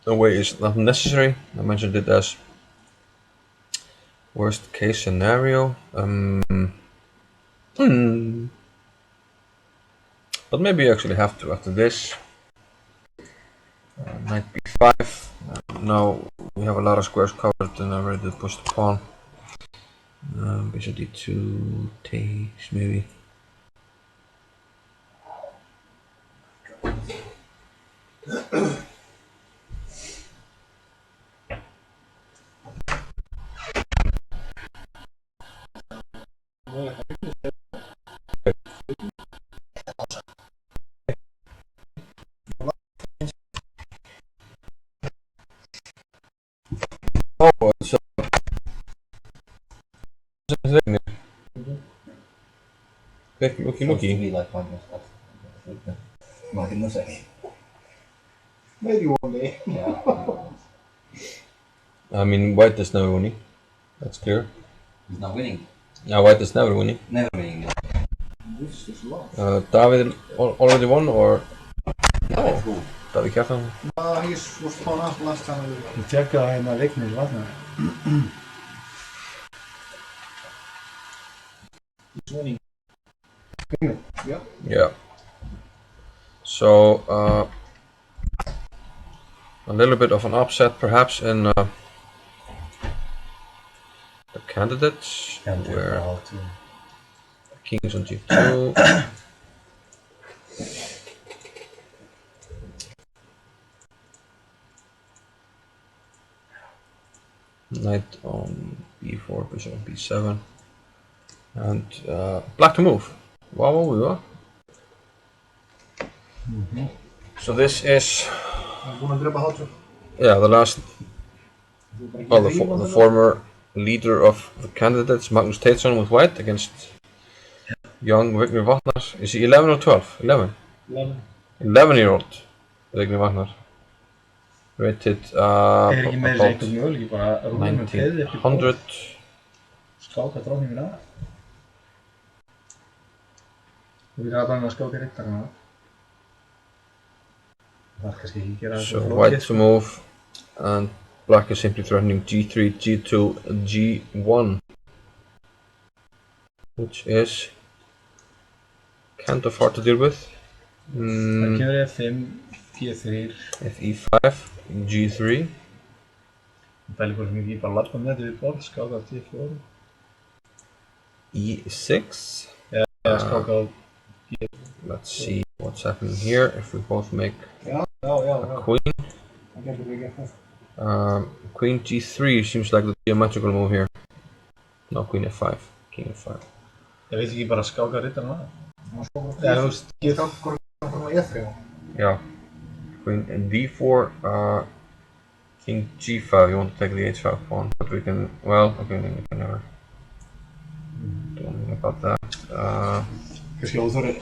away is not necessary. I mentioned it as worst case scenario. But maybe you actually have to after this. Knight b5. Now we have a lot of squares covered and I'm ready to push the pawn. Bishop d2 takes maybe. Oh, so looky. To be like one of Martin Luther. Maybe one day. Yeah. I mean, white is never winning. That's clear. He's not winning. Yeah, white is never winning. Never winning. This is long. David already won or no? Who? David Kjartan? He's was torn off last time. Ég tjekka hérna Vignir vatnar. He's winning. Yeah. Yeah. So a little bit of an upset perhaps in the candidates where the king is on g2. Knight on b4, bishop on b7, and black to move. Wow. So this is the last. Well, the former leader of the candidates, Magnus Teitsson with white against young Vignir Vatnar. Is he 11 or 12? 11. 11-year-old Vignir Vatnar. Rated Ekki með about einhvern möguleiki bara rúðum með peðið eftir 1900. Skáka drókningin af. Við erum bara að skáka rittarana. Það er kannski ekki gera So white to move and black is simply threatening g3, g2, g1, which is kind of hard to deal with. Það kemur F5, G3. Fe5, g3. Það er líka sem ekki bara lappa með þetta við borð, skáka T4. e6. Eða skáka á G. Let's see what's happening here if we both make a queen. Queen g3 seems like the geometrical move here. No, queen f5, king f5. Ég veit ekki bara skáka rittarana af. Eða þú veist, G3. Yeah, queen d4, king g5. You want to take the h5 pawn, but we can. Well, okay, then we can never do anything about that. Kannski óþóri.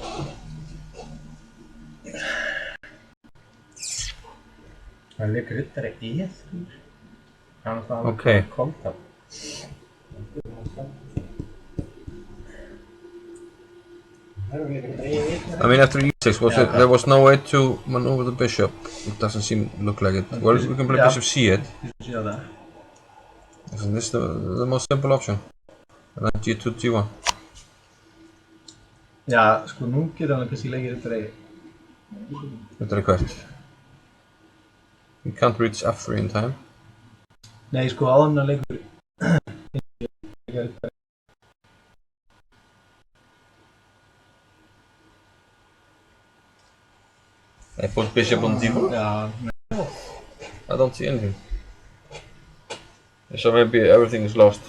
Það leikur rittari E3. Þannig að Okay. það koltar. I mean, after e6, there was no way to maneuver the bishop. It doesn't look like it. Well, we can play bishop c8. Síðan það. Isn't this the most simple option? And then g2, g1. Já, sko nú getur hann kannski leikið rittari. Þetta hvert. We can't reach f3 in time. Nei, sko áðan að leikur. I put bishop on d4. Já, I don't see anything. So maybe everything is lost.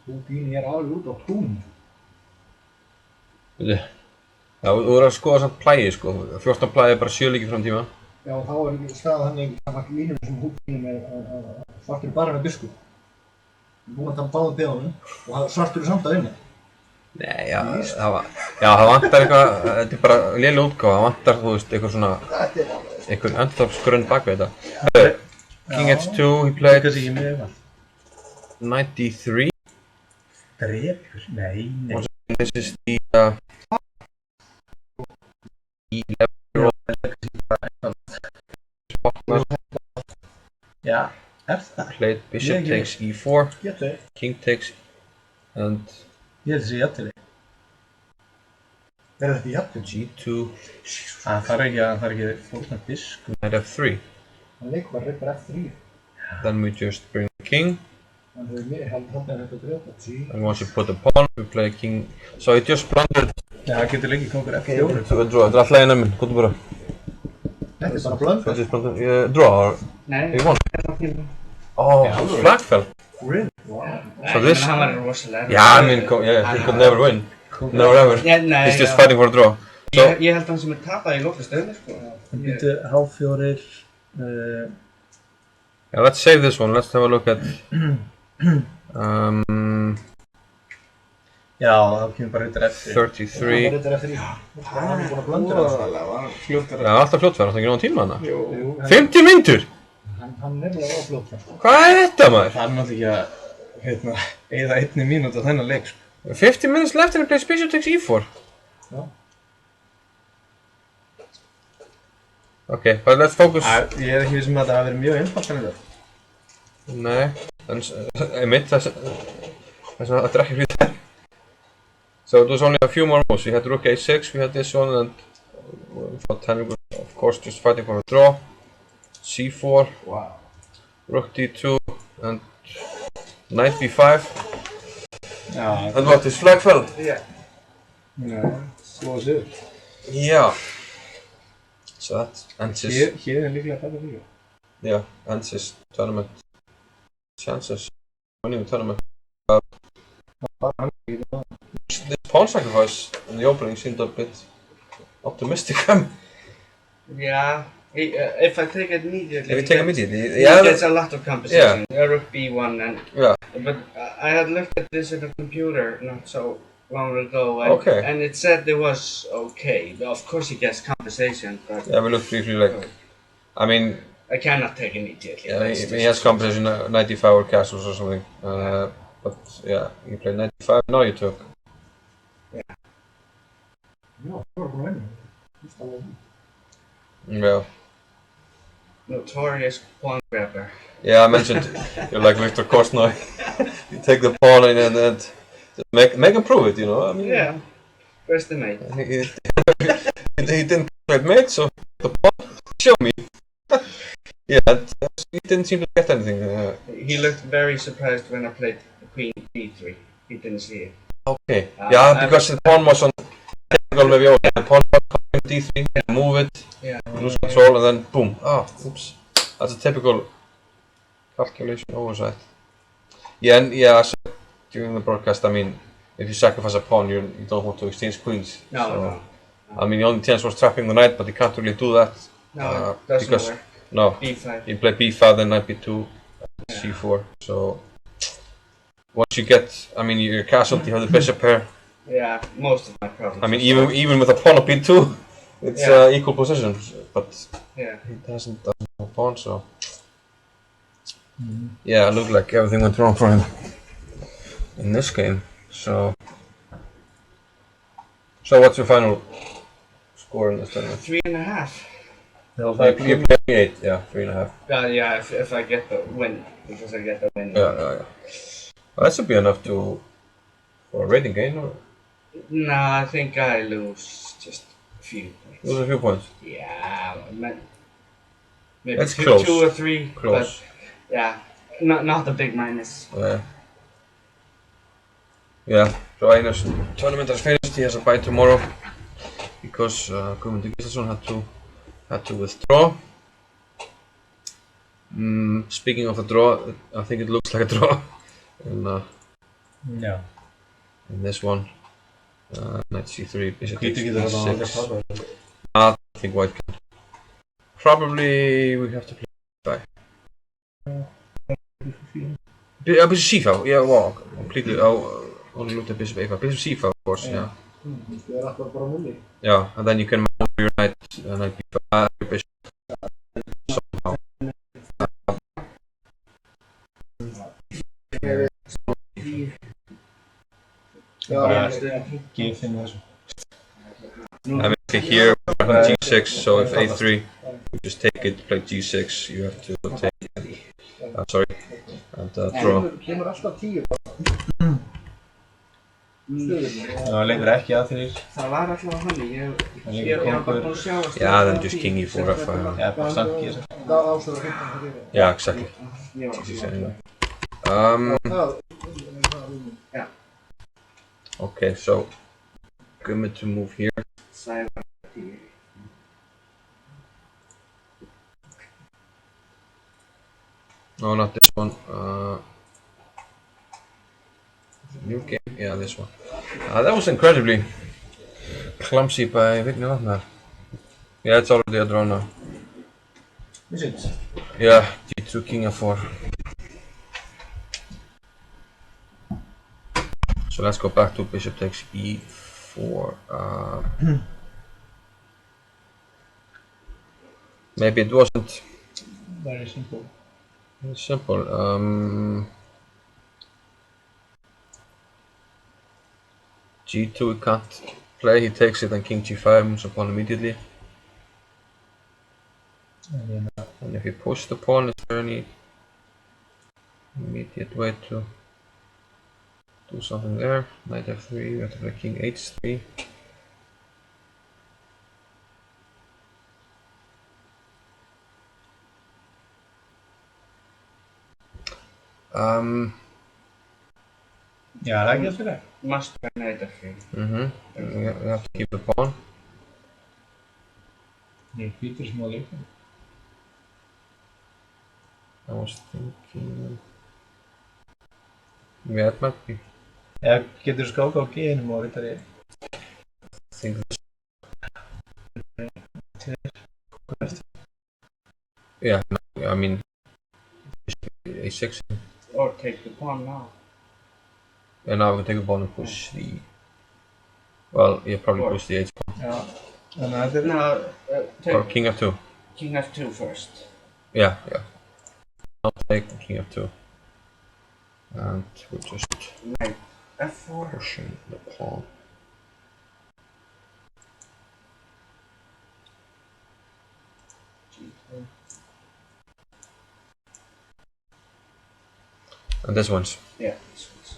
Þú býnir alveg út á tún. Já, þú verður að skoða samt plægi sko. 14 plægi er bara 7 leikir fram tíma. Já, og þá er staðan þannig að línum sem hútínum að svartur er bara með biskup. Búinn að tala báðum beðunum og svartur er samt að vinna. Nei, já, það vantar eitthvað, þetta er bara léleg útgáfa, það vantar, þú veist, eitthvað svona, eitthvað endurþorpsgrunn bak við þetta. King H2, he played Kannski ekki með eitthvað. 93. Drepur? Nei. This is the 11-year-old. Já, það? Played bishop takes e4, Getur. king takes, and Ég held að það sé jafntefli. Er þetta jafn? g2, Það þarf ekki fórna biskup. knight f3. Hann leikur bara reypar F3. Then we just bring the king, Hann hefur mér haldið þetta að drepa. and once you put the pawn, we play king. So he just blundered. Já, það getur lengi kongur F4. So draw, þetta er alltaf einu minn, góðum bara. Þetta er bara blönd. So just blundered, draw, or Nei, you won. það Oh, flag fell. Really? Wow. So this, hann var rosalega. yeah, I mean, yeah, he could never win. Never ever. Nei, He's just fighting for a draw. So, Ég held að hann sem tapað í lokast stöðni, sko. Það býtu H4. yeah, let's save this one. Let's have a look at. Já, það kemur bara reyndar F4. 33. Hann reypar F3. Hann er búinn að blönda þetta. Það var fljóttur Já, alltaf fljótferð, það er ekki nóg tíma hana. Jú. 50 myndur! Hann nefnilega var fljótt. Hvað er þetta maður? Það er náttúrulega ekki að, eyða 1 mínútu á þennan leik, sko. 50 minutes left and he plays bishop takes e4. Já. Okay, but let's focus. Ég er ekki vissum að þetta hafi verið mjög einfalt en þetta. Nei, einmitt þess að þetta er ekki hlutið. So it was only a few more moves. We had rook a6, we had this one, and without time we were of course just fighting for a draw. c4, Wow. rook d2, and knight b5. Já. And what, his flag fell? Já, svo sér. Yeah. So that ends his, Hér er líklega þetta líka. yeah, ends his tournament chances winning the tournament. This pawn sacrifice in the opening seemed a bit optimistic. Yeah, if I take it immediately. If you take immediately, He yeah, gets a lot of compensation. Rook b1 and. yeah. But I had looked at this at the computer not so long ago, and, Okay. and it said it was okay. Of course, he gets compensation, but Yeah, we looked briefly like, I mean, I cannot take immediately. yeah, That's he just- has competition 95 or castles or something. But yeah, you played 95. Now you took. Já, það var búinn að vinna. Yeah. Notorious pawn grabber. Yeah, I mentioned you're like Victor Korsnoy. You take the pawn and just make him prove it. You know. I mean, Yeah, where's the mate? he didn't quite mate, so the pawn. Show me. Yeah, he didn't seem to get anything. He looked very surprised when I played queen d3. He didn't see it. Okay. Yeah, because the pawn was on technical maybe over. The pawn was on d3, move it, Yeah. lose control, and then boom. Ah, oops. That's a typical calculation oversight. Yeah, and yeah, as I said during the broadcast, I mean, if you sacrifice a pawn, you don't want to exchange queens. No, So, no. I mean, the only chance was trapping the knight, but you can't really do that. No, it doesn't because work. no, b5. you play b5, then knight b2, c4. So once you get, I mean, your castle, you have the bishop here. Yeah, most of my problems. I mean, are even with a pawn of b2, it's Yeah. equal positions, but Yeah. he doesn't have a pawn, so yeah, it looked like everything went wrong for him in this game. So what's your final score in this tournament? 3.5. You played 8, yeah, 3.5. Yeah, if I get the win, because I get the win. Yeah. Well, that should be enough for a rating gain, or No, I think I lose just a few points. lose a few points. Yeah, maybe That's two, close. 2 or 3. Close. But yeah, not a big minus. Yeah, so Einar's tournament has finished. He has a bye tomorrow because Guðmundur Gíslason had to withdraw. Speaking of a draw, I think it looks like a draw Já. in this one. Knight c3, bishop Hvítur getur þetta á d6. allir tapað. I think white can. Probably we have to play bishop bishop c5, yeah, well, completely, only looked at bishop a5. Bishop c5, of course, yeah. Þið alltaf bara múli. Yeah, and then you can move your knight, knight b5, your bishop somehow. Bara gifin þessu. I mean, here, g6, so if a3, you just take it, play g6, you have to take, sorry, and draw. Kemur alltaf 10 Það leikur ekki A3. Það var alltaf hann, ég var bara búinn að sjá að Yeah, then just king e4, f5. Já, bara samt G6. Það ástöður 15 fyrir. Yeah, exactly. G6 anyway. Okay, so going to move here. Sævar 10. No, not this one. New game? Yeah, this one. That was incredibly clumsy by Vignevatnar. Yeah, it's already a draw now. Is it? Yeah, g2, king f4. So let's go back to bishop takes e4. Maybe it wasn't Very simple. very simple. G2 we can't play, he takes it and king g5 moves upon immediately. And if you push the pawn, is there any immediate way to do something there? Knight f3, you have to play king h3. Já, það er ekki fyrir. Must be knight f3. You have to keep the pawn. Ég hvítur smá leikum. I was thinking... Yeah, it might be. Eða getur þú skáka á G-inum og rittar ég. I think this... Yeah, no, I mean... a6. Or take the pawn now. And now we can take a pawn and push the... Well, yeah, probably push the h pawn. Já. Þannig að þetta er... No, Or take king f2. king f2 first. Yeah, yeah. I'll take king f2. And we're just Knight f4. pushing the pawn. G2. And this one's... Yeah, this one's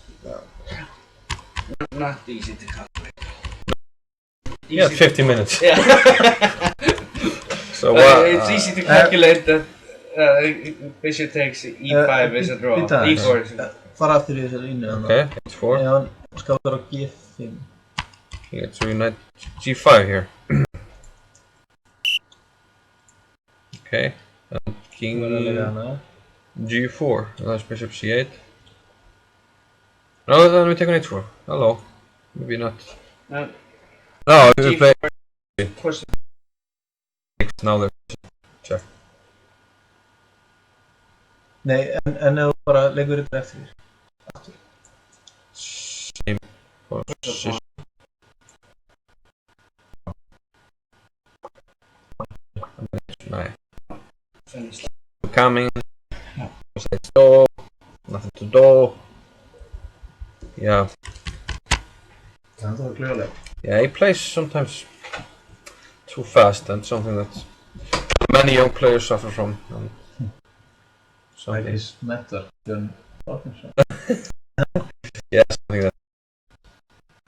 not easy to calculate. Yeah, 50 minutes. Yeah. So It's easy to calculate that bishop takes e5 is a draw. E4 is a draw. Fara aftur í þessari innu þannig. Okay, h4. Ef hann skákar á G5. King h3, knight g5 here. Okay, and king g4. That's bishop c8. No, then we take on h4. Hello. Maybe not. No, No, we play push now. There's check. Nei, en ef þú bara leikur rittar eftir þér. Aftur. Same position. Nice. finish. Coming. Let's do. Nothing to do. Yeah. Það var kljóðlega. Yeah, he plays sometimes too fast, and something that many young players suffer from. Það er smettar. Björn Þorfinsson. Yeah, something that.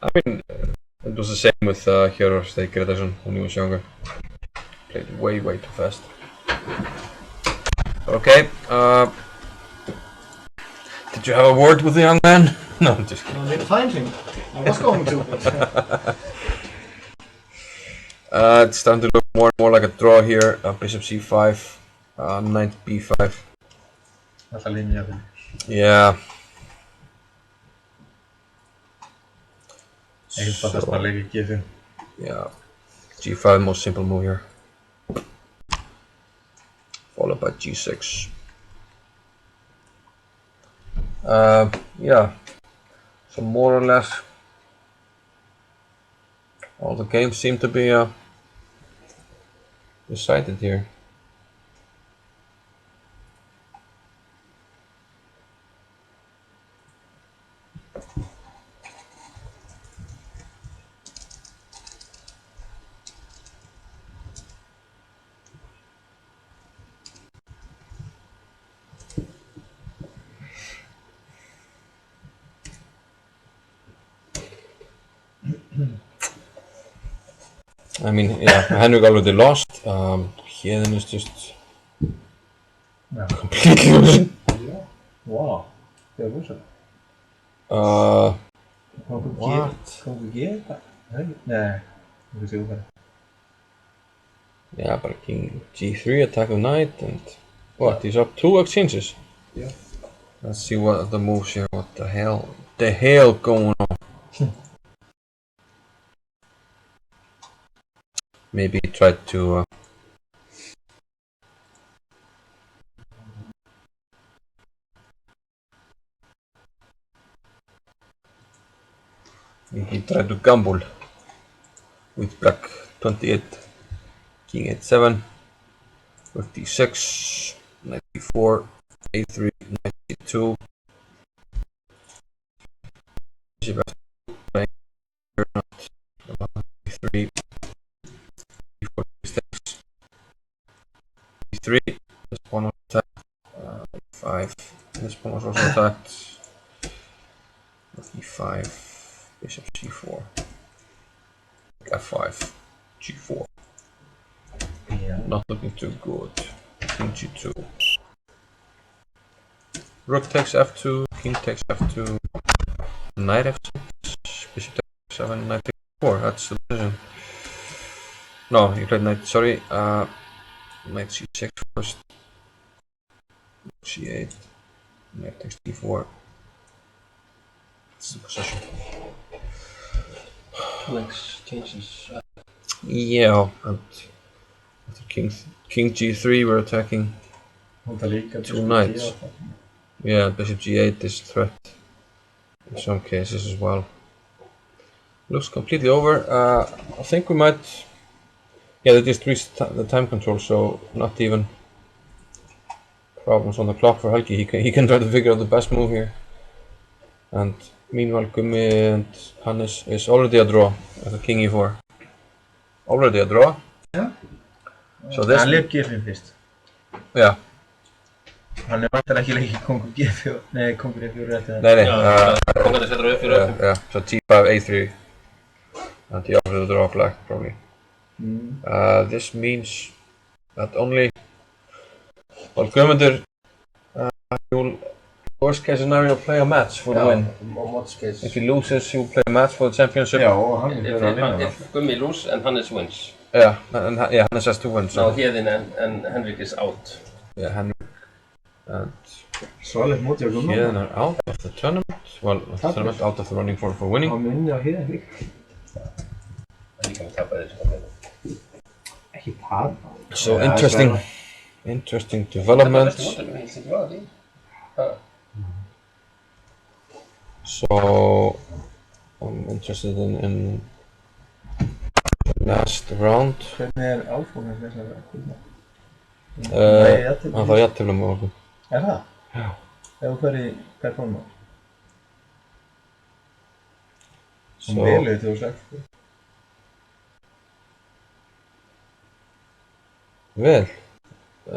I mean, it was the same with Hjörvar Steik Gretarsson when he was younger. Played way too fast. Okay. Did you have a word with the young man? No, I'm just kidding. I didn't find him. I was going to. It's starting to look more and more like a draw here. Bishop c5, knight b5. Alltaf linja fyrir. Yeah. Ekkert fattast bara leikir G5. Yeah. G5, most simple move here. followed by g6. Yeah, so more or less all the games seem to be decided here. I mean, yeah, Henrik already lost. Héðinn is just completely losing. Wow, það rosalega. What? Hvað þú geta? Nei, þú séu bara. Yeah, but king g3 attack the knight and what? He's up 2 exchanges. Yeah. Let's see what the moves here. What the hell? The hell going on? Maybe he tried to. He tried to gamble with black 28, king 8-7, rook d6, knight d4, a3, knight d2. Playing d3, d4, d6, d3. This pawn was attacked. 5. This pawn was also attacked. Rook e5, bishop c4, f5, g4. Yeah. Not looking too good. King g2. Rook takes f2, king takes f2, knight f6, bishop takes f7, knight takes 4. That's the position. No, he played knight, sorry. Knight c6 first. c8, knight takes d4. That's the position. Two exchanges. Yeah, and after king g3 we're attacking. Two knights. Yeah, bishop g8 is a threat in some cases as well. Looks completely over. I think we might. Yeah, they just reached the time control, so not even problems on the clock for Helgi. He can try to figure out the best move here. And meanwhile, Gummi and Hannes is already a draw at the king e4. Already a draw. Yeah. So this. Hann lék G5 fyrst. Yeah. Hann vantar ekki leikið kongur G4, nei kongur E4 eftir það. Nei. Kongarnir setur upp fyrir öllum. Yeah. So t5, a3, and he offers a draw black probably. This means that only. Well, Guðmundur, you'll worst case scenario play a match for the win. Worst case. If he loses, he'll play a match for the championship. Já, og hann fyrir að vinna það. If Gummi lose and Hannes wins. Yeah, and Hannes has to win. So. Now Héðinn and Henrik is out. Yeah, Henrik and Svalið móti á Gumma. Héðinn are out of the tournament. Well, the tournament out of the running for winning. Á minni á Héðinn líka. Það er líka með tapar þessu. Ekki tapa. So interesting developments. So I'm interested in last round. Hvernig áfóðan þess að Gumma? Hann þarf jafntefli með okkur. Það? Já. Ef þú fer í performance. So, Velið þú sagt. vel. Já,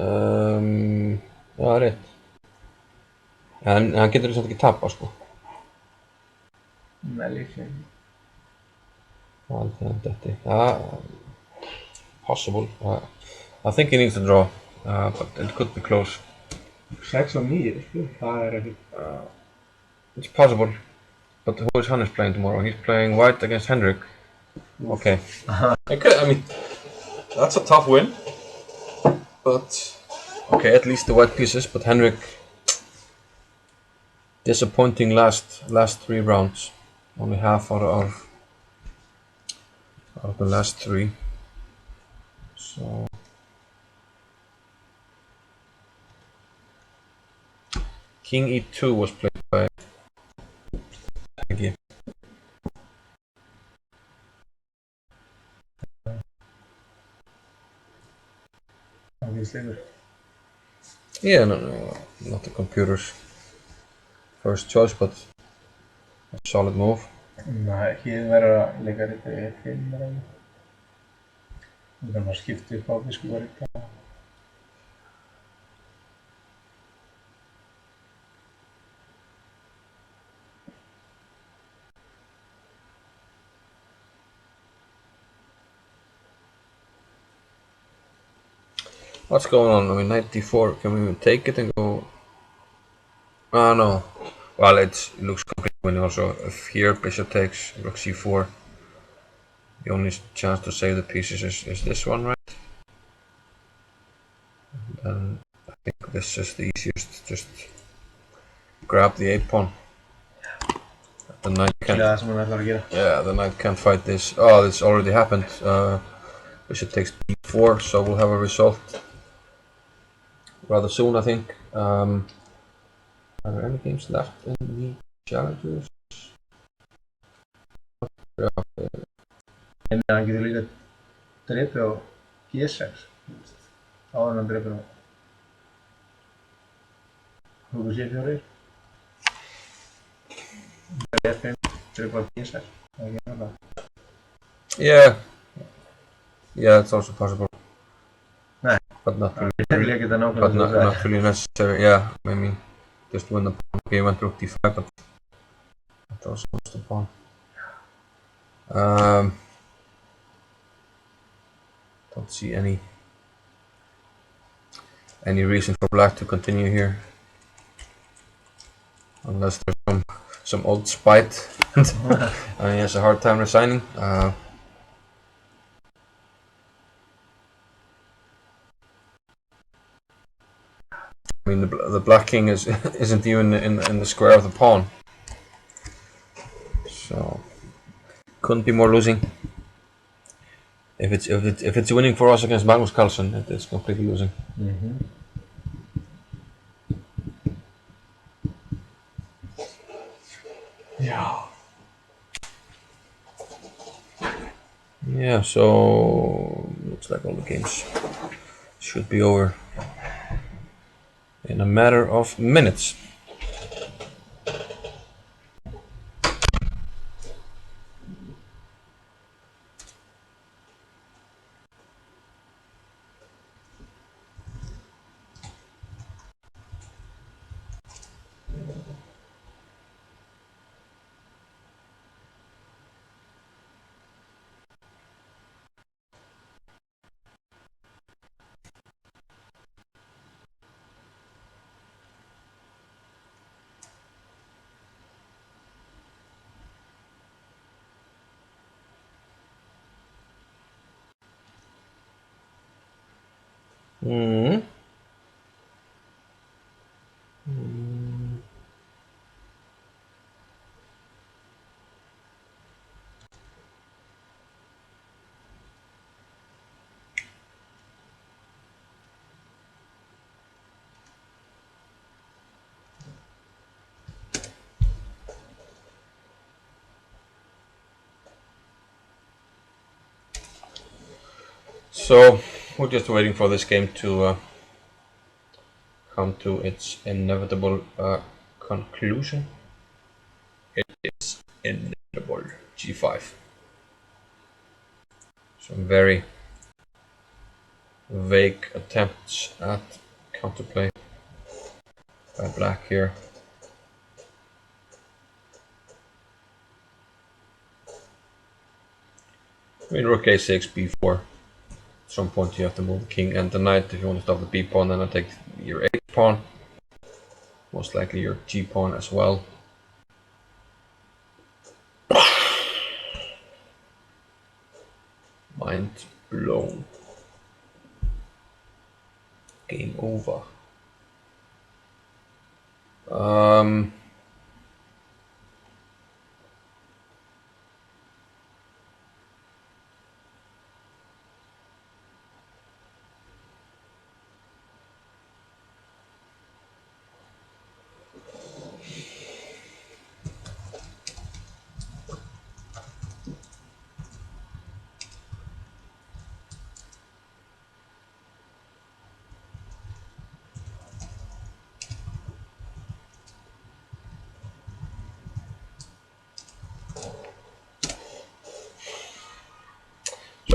það er rétt. En hann getur samt ekki tapa, sko. Nei, líklega ekki. Aldrei þetta. Possible. I think he needs to draw, but it could be close. 6 og 9, sko. Það er ekki. It's possible. But who is Hannes playing tomorrow? He's playing white against Henrik. Okay. Okay, I mean, that's a tough win. But okay, at least the white pieces. But Henrik, disappointing last 3 rounds. Only half out of the last 3. So King e2 was played by Maggie. Yeah, no, not the computer's first choice, but a solid move. Nei, hér verður að leika þetta E5 Þú kannu að skipta upp á biskuparita. What's going on? I mean, knight d4. Can we even take it and go? Ah, no. Well, it looks completely winning also. If here bishop takes, rook c4. The only chance to save the pieces is this one, right? Then I think this is the easiest. Just grab the 8 pawn. The knight can't. Það sem hann ætlar að gera. Yeah, the knight can't fight this. Oh, this already happened. Bishop takes d4, so we'll have a result rather soon, I think. Are there any games left in the challengers? Yeah. En hann getur líka drepið á G6. Áður en hann drepið á Hugo C4. F5, drepið á G6. Það er ekki náttúrulega. Yeah, it's also possible. Nei. But not really, Ég ekki þetta but nákvæmlega. not really necessary. Yeah, I mean, just win the pawn. Okay, went rook d5, but that also was the pawn. Don't see any reason for black to continue here, unless there's some old spite and he has a hard time resigning. I mean, the black king isn't even in the square of the pawn, so couldn't be more losing. If it's winning for us against Magnus Carlsen, it's completely losing. Já. Yeah, so looks like all the games should be over in a matter of minutes. So we're just waiting for this game to come to its inevitable conclusion. It is inevitable. G5. Some very vague attempts at counterplay by black here. I mean, rook a6, b4. At some point you have to move the king and the knight if you want to stop the b pawn. Then I take your a pawn, most likely your g pawn as well. Mind blown. Game over.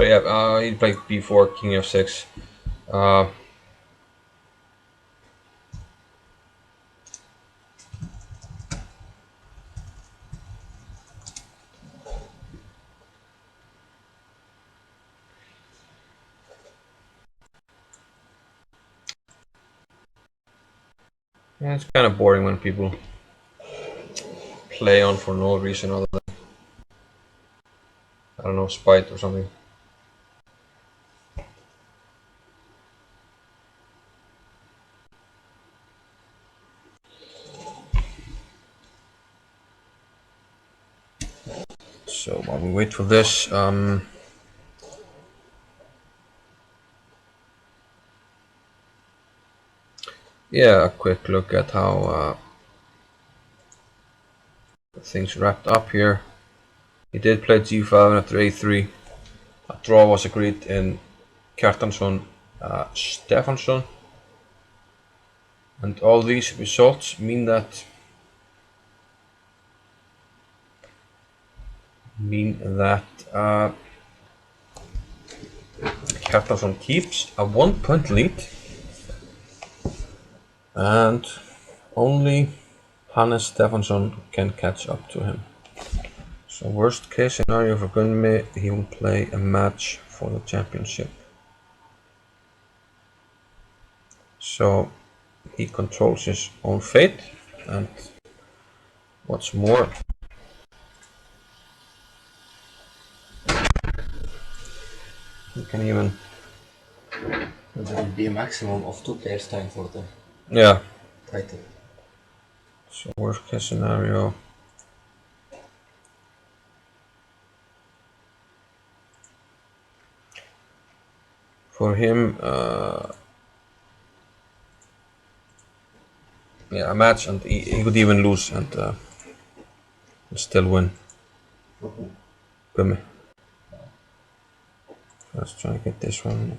So yeah, he'd play b4, king f6. Yeah, it's kind of boring when people play on for no reason other than, I don't know, spite or something. So while we wait for this, yeah, a quick look at how things wrapped up here. He did play g5 after a3. A draw was agreed in Kjartansson, Stefansson, and all these results mean that Kjartansson keeps a 1-point lead, and only Hannes Stefansson can catch up to him. So worst case scenario for Gunmi, he will play a match for the championship. So he controls his own fate, and what's more, he can even... There will be a maximum of 2 players time for the title. So worst case scenario, for him, a match, and he could even lose and still win. Gummi. Let's try and get this one.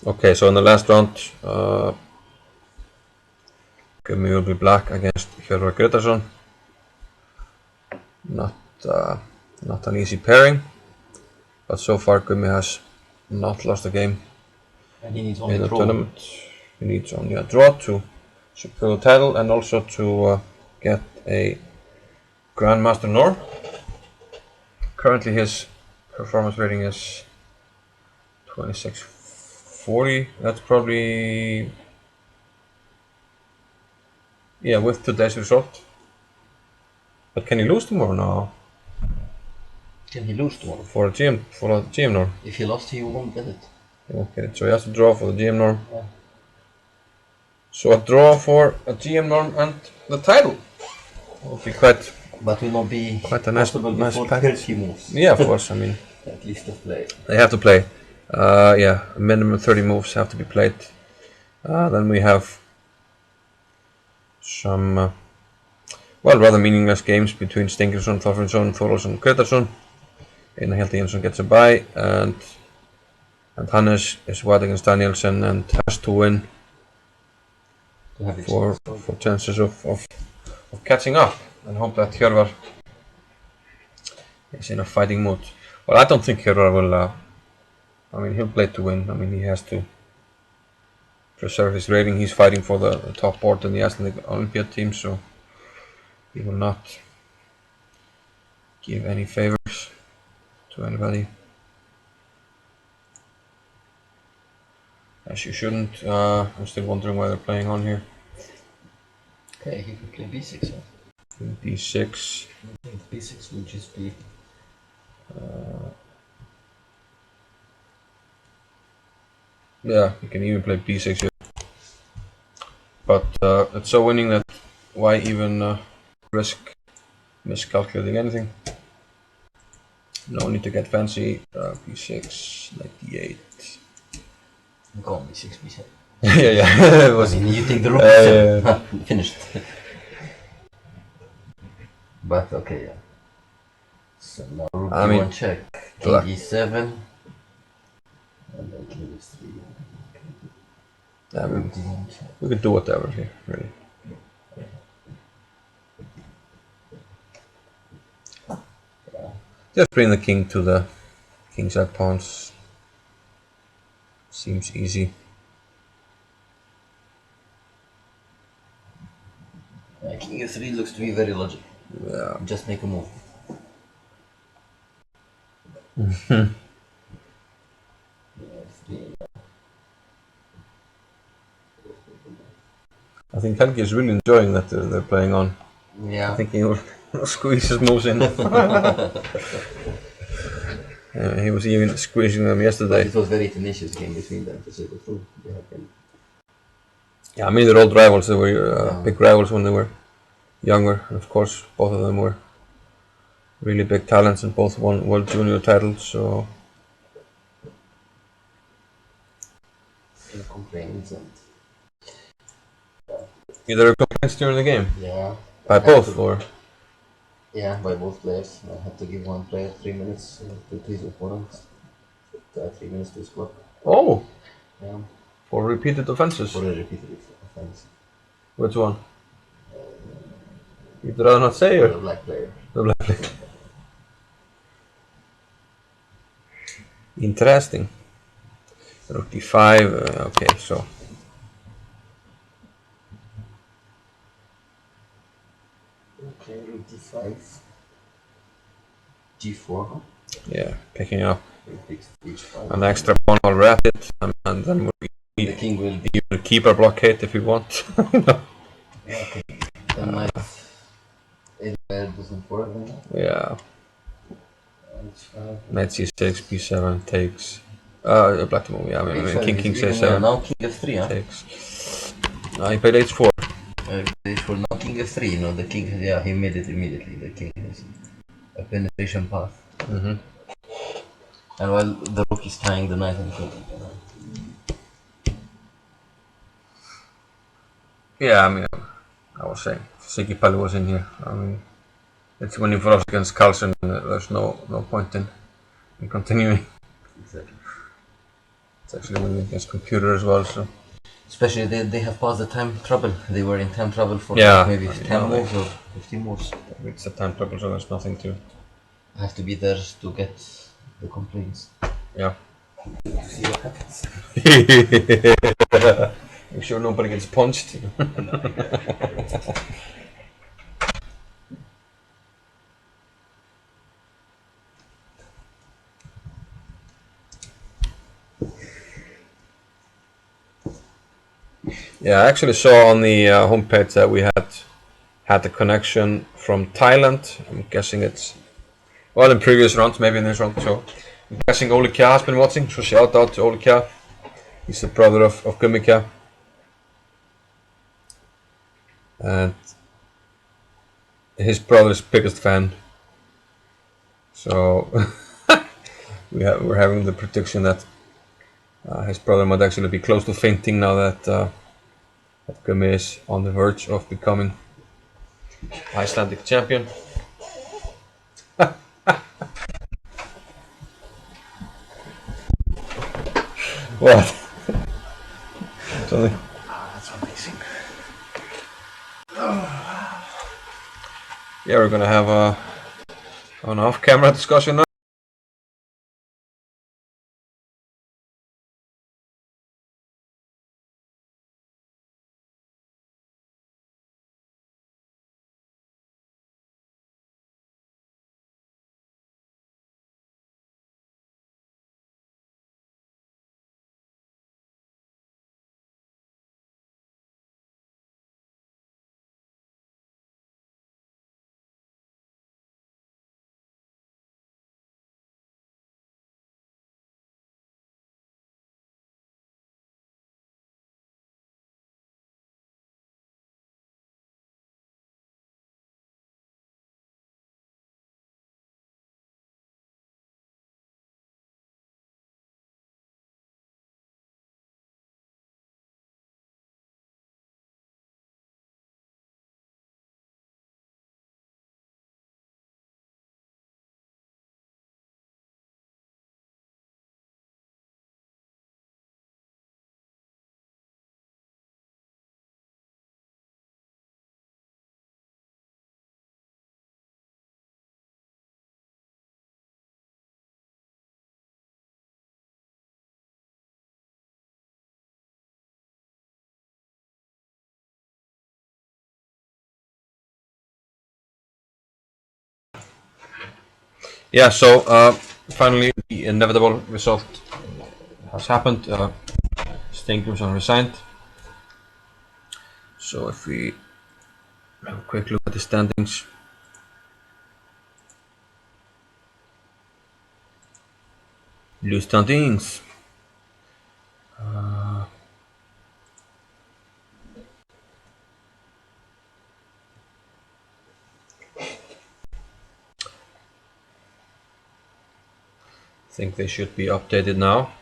Okay, so in the last round, Gummi will be black against Hjörvar Gretarsson. Not an easy pairing, but so far Gummi has not lost a game And he needs only in the draw. tournament. He needs only a draw to secure the title and also to get a Grandmaster Norm. Currently his performance rating is 2640. That's probably, yeah, with today's result. But can he lose tomorrow? No. Can he lose tomorrow? For a GM norm. If he lost, he won't get it. He won't get it. So he has to draw for the GM norm. Yeah. So a draw for a GM norm and the title will be quite. But will not be quite a nice before package. 30 moves. Yeah, of course. I mean, at least to play. They have to play. Yeah, minimum 30 moves have to be played. Then we have some, rather meaningless games between Stingersson, Þorfinnsson, Þórðarsson, Gretarsson. Einar Hjalti Jensson gets a bye, and Hannes is white against Danielsen and has to win for chances of catching up, and hope that Hjörvar is in a fighting mood. Well, I don't think Hjörvar will. I mean, he'll play to win. I mean, he has to preserve his rating. He's fighting for the top board in the Icelandic Olympiad team, so he will not give any favors to anybody. As you shouldn't. I'm still wondering why they're playing on here. Okay, he could play b6. Huh? D6. I think b6 would just be. Yeah, you can even play b6 here. But it's so winning that why even risk miscalculating anything? No need to get fancy. b6, knight d8. Go on b6, b7. yeah. It was, I mean, you take the rook. Finished. But okay, yeah. So now rook I mean, d1 check, king black. e7, and then king e3. Yeah, Rook d1 check. we could do whatever here, really. Just bring the king to the kingside pawns. Seems easy. King e3 looks to be very logical. Yeah. Just make a move. I think Helgi is really enjoying that they're playing on. Yeah. I think he will squeeze his moves in. He was even squeezing them But yesterday. it was very tenacious game between them, to say the truth. They have been. Yeah, I mean they're old rivals. They were Yeah. big rivals when they were younger, and of course both of them were really big talents and both won World Junior titles. So No complaints and either complaints during the game yeah. by both or Yeah, by both players. I had to give one player 3 minutes to his opponent. 3 minutes to his clock. oh, Yeah. for repeated offenses. For a repeated offense. Which one? You'd rather not say For or a black player. the black player? Interesting. Rook d5. Okay, so Okay, rook d5. g4. Huh? yeah, picking up Rook takes h5. an extra pawn while at it, and then The king will be. you can keep a blockade if you want. Okay. The knight. It doesn't work then. Yeah, H5. knight c6, b7 takes. Black to move. Yeah, I mean king Yeah, c7 now king f3, huh? takes. He played h4. For now king f3, the king, yeah, he made it immediately. The king has a penetration path. Mm-hmm. And while the rook is tying the knight and king. Yeah, I mean, I was saying, Siggy Pally was in here. I mean, it's winning for us against Carlsen. There's no point in continuing. Exactly. It's actually winning against computer as well. So Especially they have passed the time trouble. They were in time trouble for yeah, maybe I mean, 10 moves or 15 moves. it's a time trouble, so there's nothing to. I have to be there to get the complaints. Yeah. See what happens. Make sure nobody gets punched. Yeah, I actually saw on the homepage that we had the connection from Thailand. I'm guessing it's well in previous rounds, maybe in this round. So I'm guessing Ole Kja has been watching. So shout out to Ole Kja. He's the brother of Gummi Kja. And his brother's biggest fan. So we're having the prediction that his brother might actually be close to fainting now that Gummi is on the verge of becoming Icelandic champion. What? Something. That's amazing. Yeah, we're gonna have an off-camera discussion now. Yeah, so finally the inevitable result has happened. Steingrimsson resigned. So if we have a quick look at the standings. Blue standings. I think they should be updated now.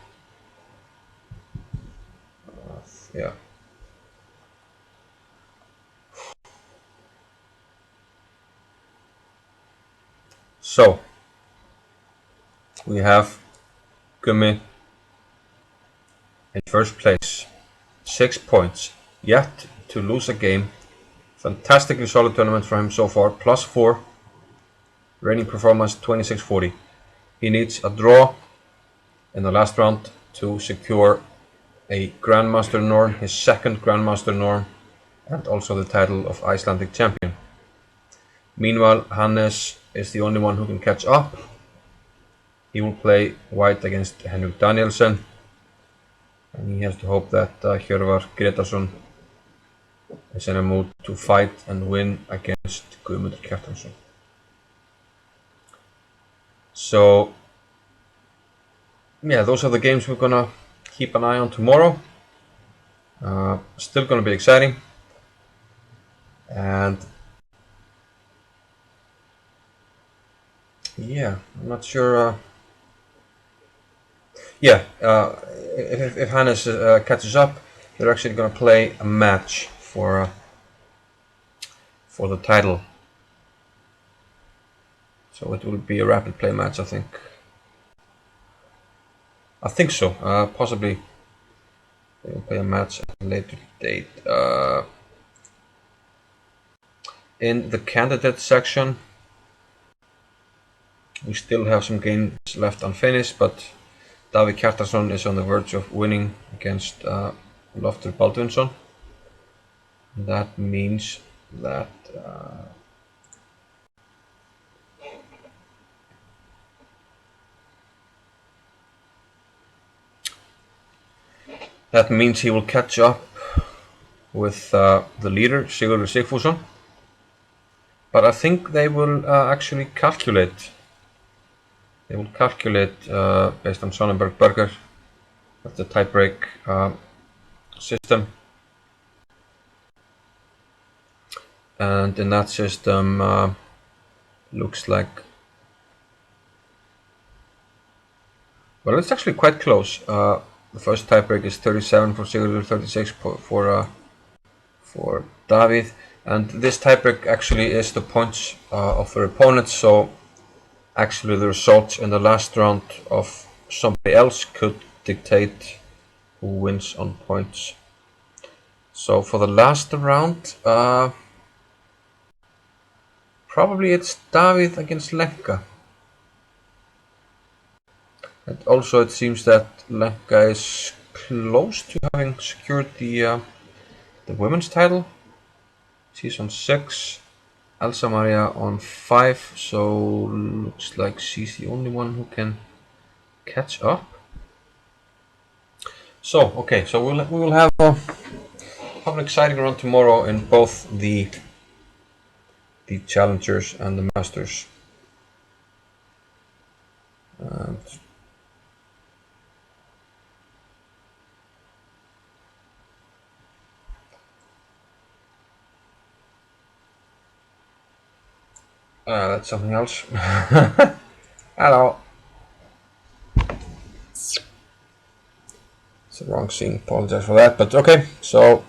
Yeah. So we have Gummi in first place, 6 points, yet to lose a game. Fantastically solid tournament for him so far, +4, rating performance 2640. He needs a draw in the last round to secure a Grandmaster Norm, his second Grandmaster Norm, and also the title of Icelandic champion. Meanwhile, Hannes is the only one who can catch up. He will play white against Henrik Danielsen, and he has to hope that Hjörvar Gretarsson is in a mood to fight and win against Guðmundur Kjartansson. So, yeah, those are the games we're gonna keep an eye on tomorrow. Still gonna be exciting, and yeah, I'm not sure. If Hannes catches up, they're actually gonna play a match for the title. So it will be a rapid play match, I think. I think so. Possibly they will play a match at a later date. In the candidate section, we still have some games left unfinished, but Davíð Kjartansson is on the verge of winning against Loftur Baldvinsson. That means that he will catch up with the leader, Sigurður Sigfússon. But I think they will actually calculate. They will calculate based on Sonnenberg Berger. That's the tiebreak system. And in that system, looks like, well, it's actually quite close. The first tiebreak is 37 for Sigurður, 36 for Davíð, and this tiebreak actually is the points of their opponents. So actually, the results in the last round of somebody else could dictate who wins on points. So for the last round, probably it's Davíð against Lenka. And also it seems that Lenka is close to having secured the women's title. She's on 6, Elsa Maria on 5, so looks like she's the only one who can catch up. So okay, so we will have an exciting round tomorrow in both the challengers and the masters. And that's something else. Hello. It's the wrong scene. Apologize for that. But okay, so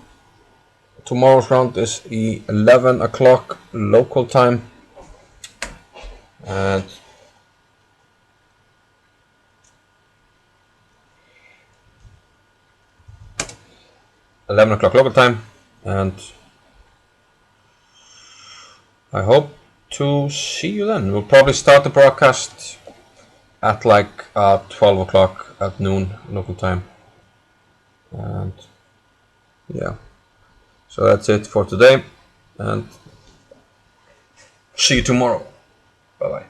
tomorrow's round is 11 o'clock local time, and I hope to see you then. We'll probably start the broadcast at like 12 o'clock at noon local time. And yeah, so that's it for today, and see you tomorrow. Bye bye.